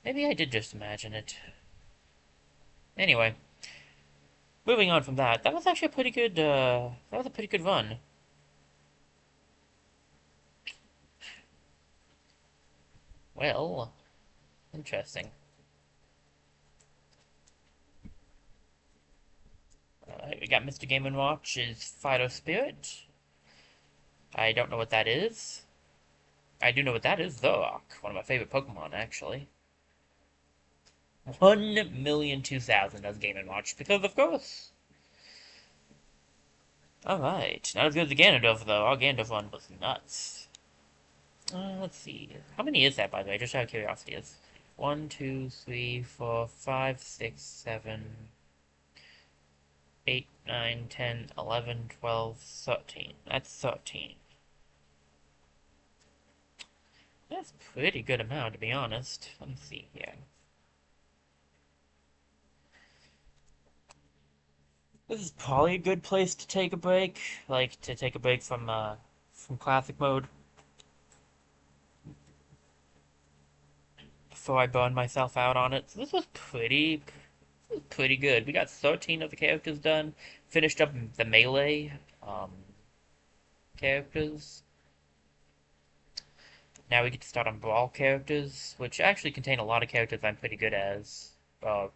S1: Maybe I did just imagine it. Anyway, moving on from that, that was actually a pretty good, that was a pretty good run. Well, interesting. We got Mr. Game & Watch's Fido Spirit. I don't know what that is. I do know what that is, though. One of my favorite Pokemon, actually. 1,002,000 as Game & Watch, because of course. Alright, not as good as the Ganondorf, though. Our Ganondorf one was nuts. Let's see. How many is that, by the way? Just out of curiosity. Is 1, 2, 3, 4, 5, 6, 7, 8, 9, 10, 11, 12, 13. That's 13. That's a pretty good amount, to be honest. Let me see here. This is probably a good place to take a break. Like, to take a break from classic mode. Before I burn myself out on it. So this was pretty good. We got 13 of the characters done. Finished up the melee characters. Now we get to start on Brawl characters, which actually contain a lot of characters I'm pretty good as.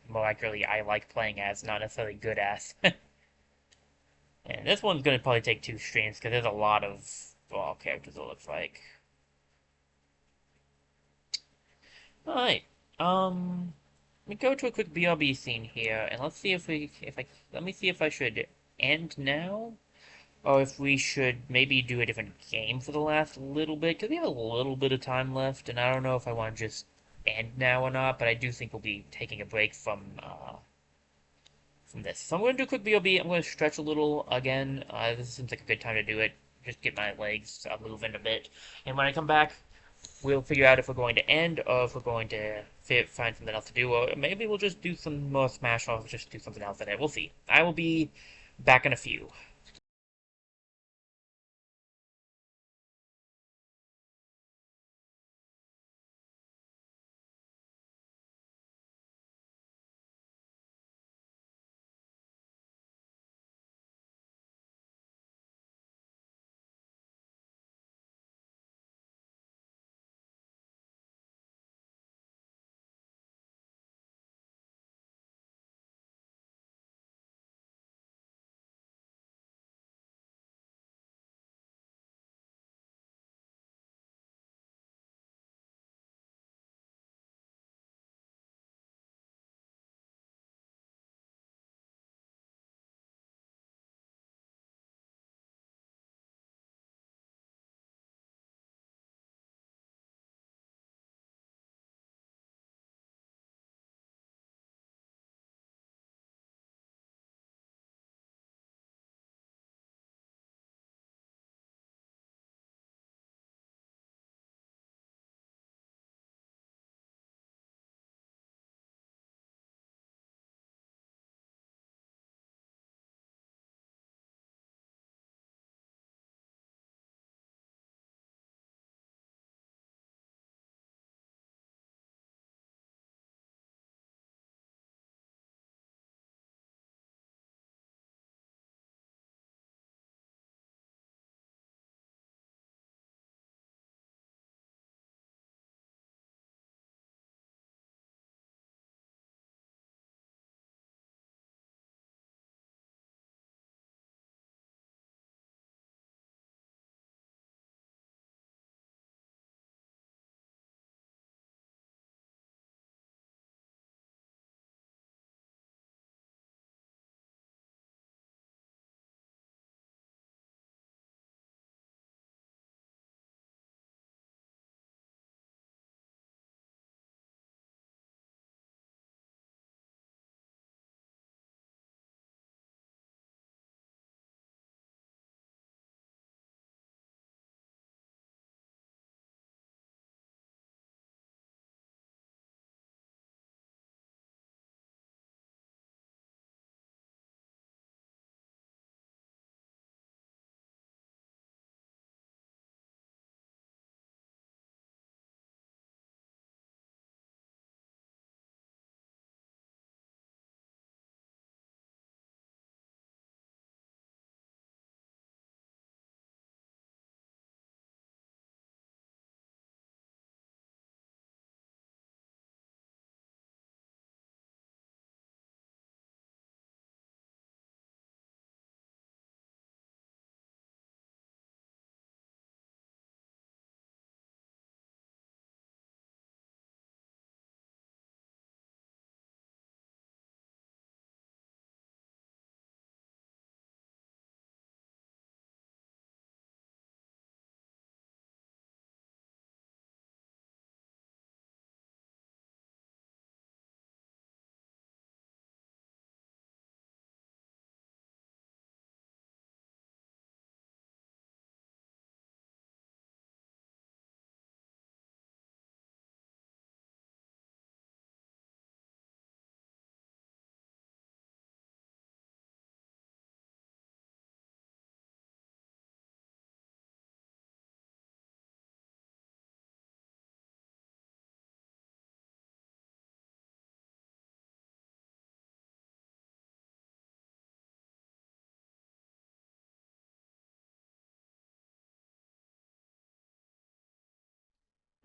S1: More accurately, I like playing as, not necessarily good as. And this one's going to probably take 2 streams, because there's a lot of Brawl characters, it looks like. Alright, let me go to a quick BRB scene here, and let's see let me see if I should end now, or if we should maybe do a different game for the last little bit, because we have a little bit of time left, and I don't know if I want to just end now or not, but I do think we'll be taking a break from this. So I'm going to do a quick BOB. I'm going to stretch a little again. This seems like a good time to do it. Just get my legs moving a bit. And when I come back, we'll figure out if we're going to end or if we're going to find something else to do. Or maybe we'll just do some more Smash or just do something else today. We'll see. I will be back in a few.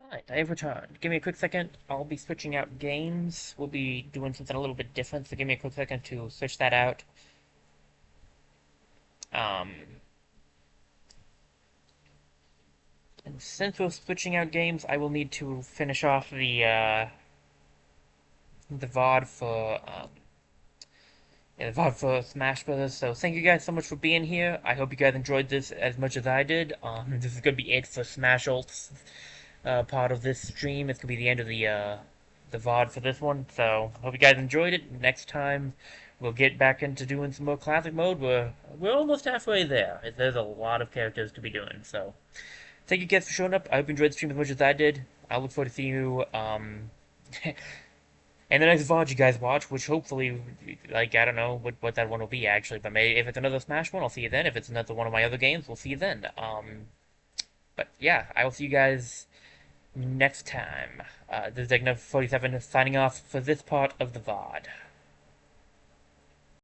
S1: Alright, I have returned. Give me a quick second. I'll be switching out games. We'll be doing something a little bit different, so give me a quick second to switch that out. Um, and since we're switching out games, I will need to finish off the VOD for Smash Brothers. So thank you guys so much for being here. I hope you guys enjoyed this as much as I did. This is gonna be it for Smash Ult's part of this stream. It's gonna be the end of the VOD for this one. So hope you guys enjoyed it. Next time we'll get back into doing some more classic mode. We're almost halfway there. There's a lot of characters to be doing. So thank you guys for showing up. I hope you enjoyed the stream as much as I did. I look forward to seeing you and the next VOD you guys watch, which hopefully, like, I don't know what that one will be actually, but maybe if it's another Smash one, I'll see you then. If it's another one of my other games, we'll see you then. But yeah, I will see you guys next time. This is Egna47 signing off for this part of the VOD.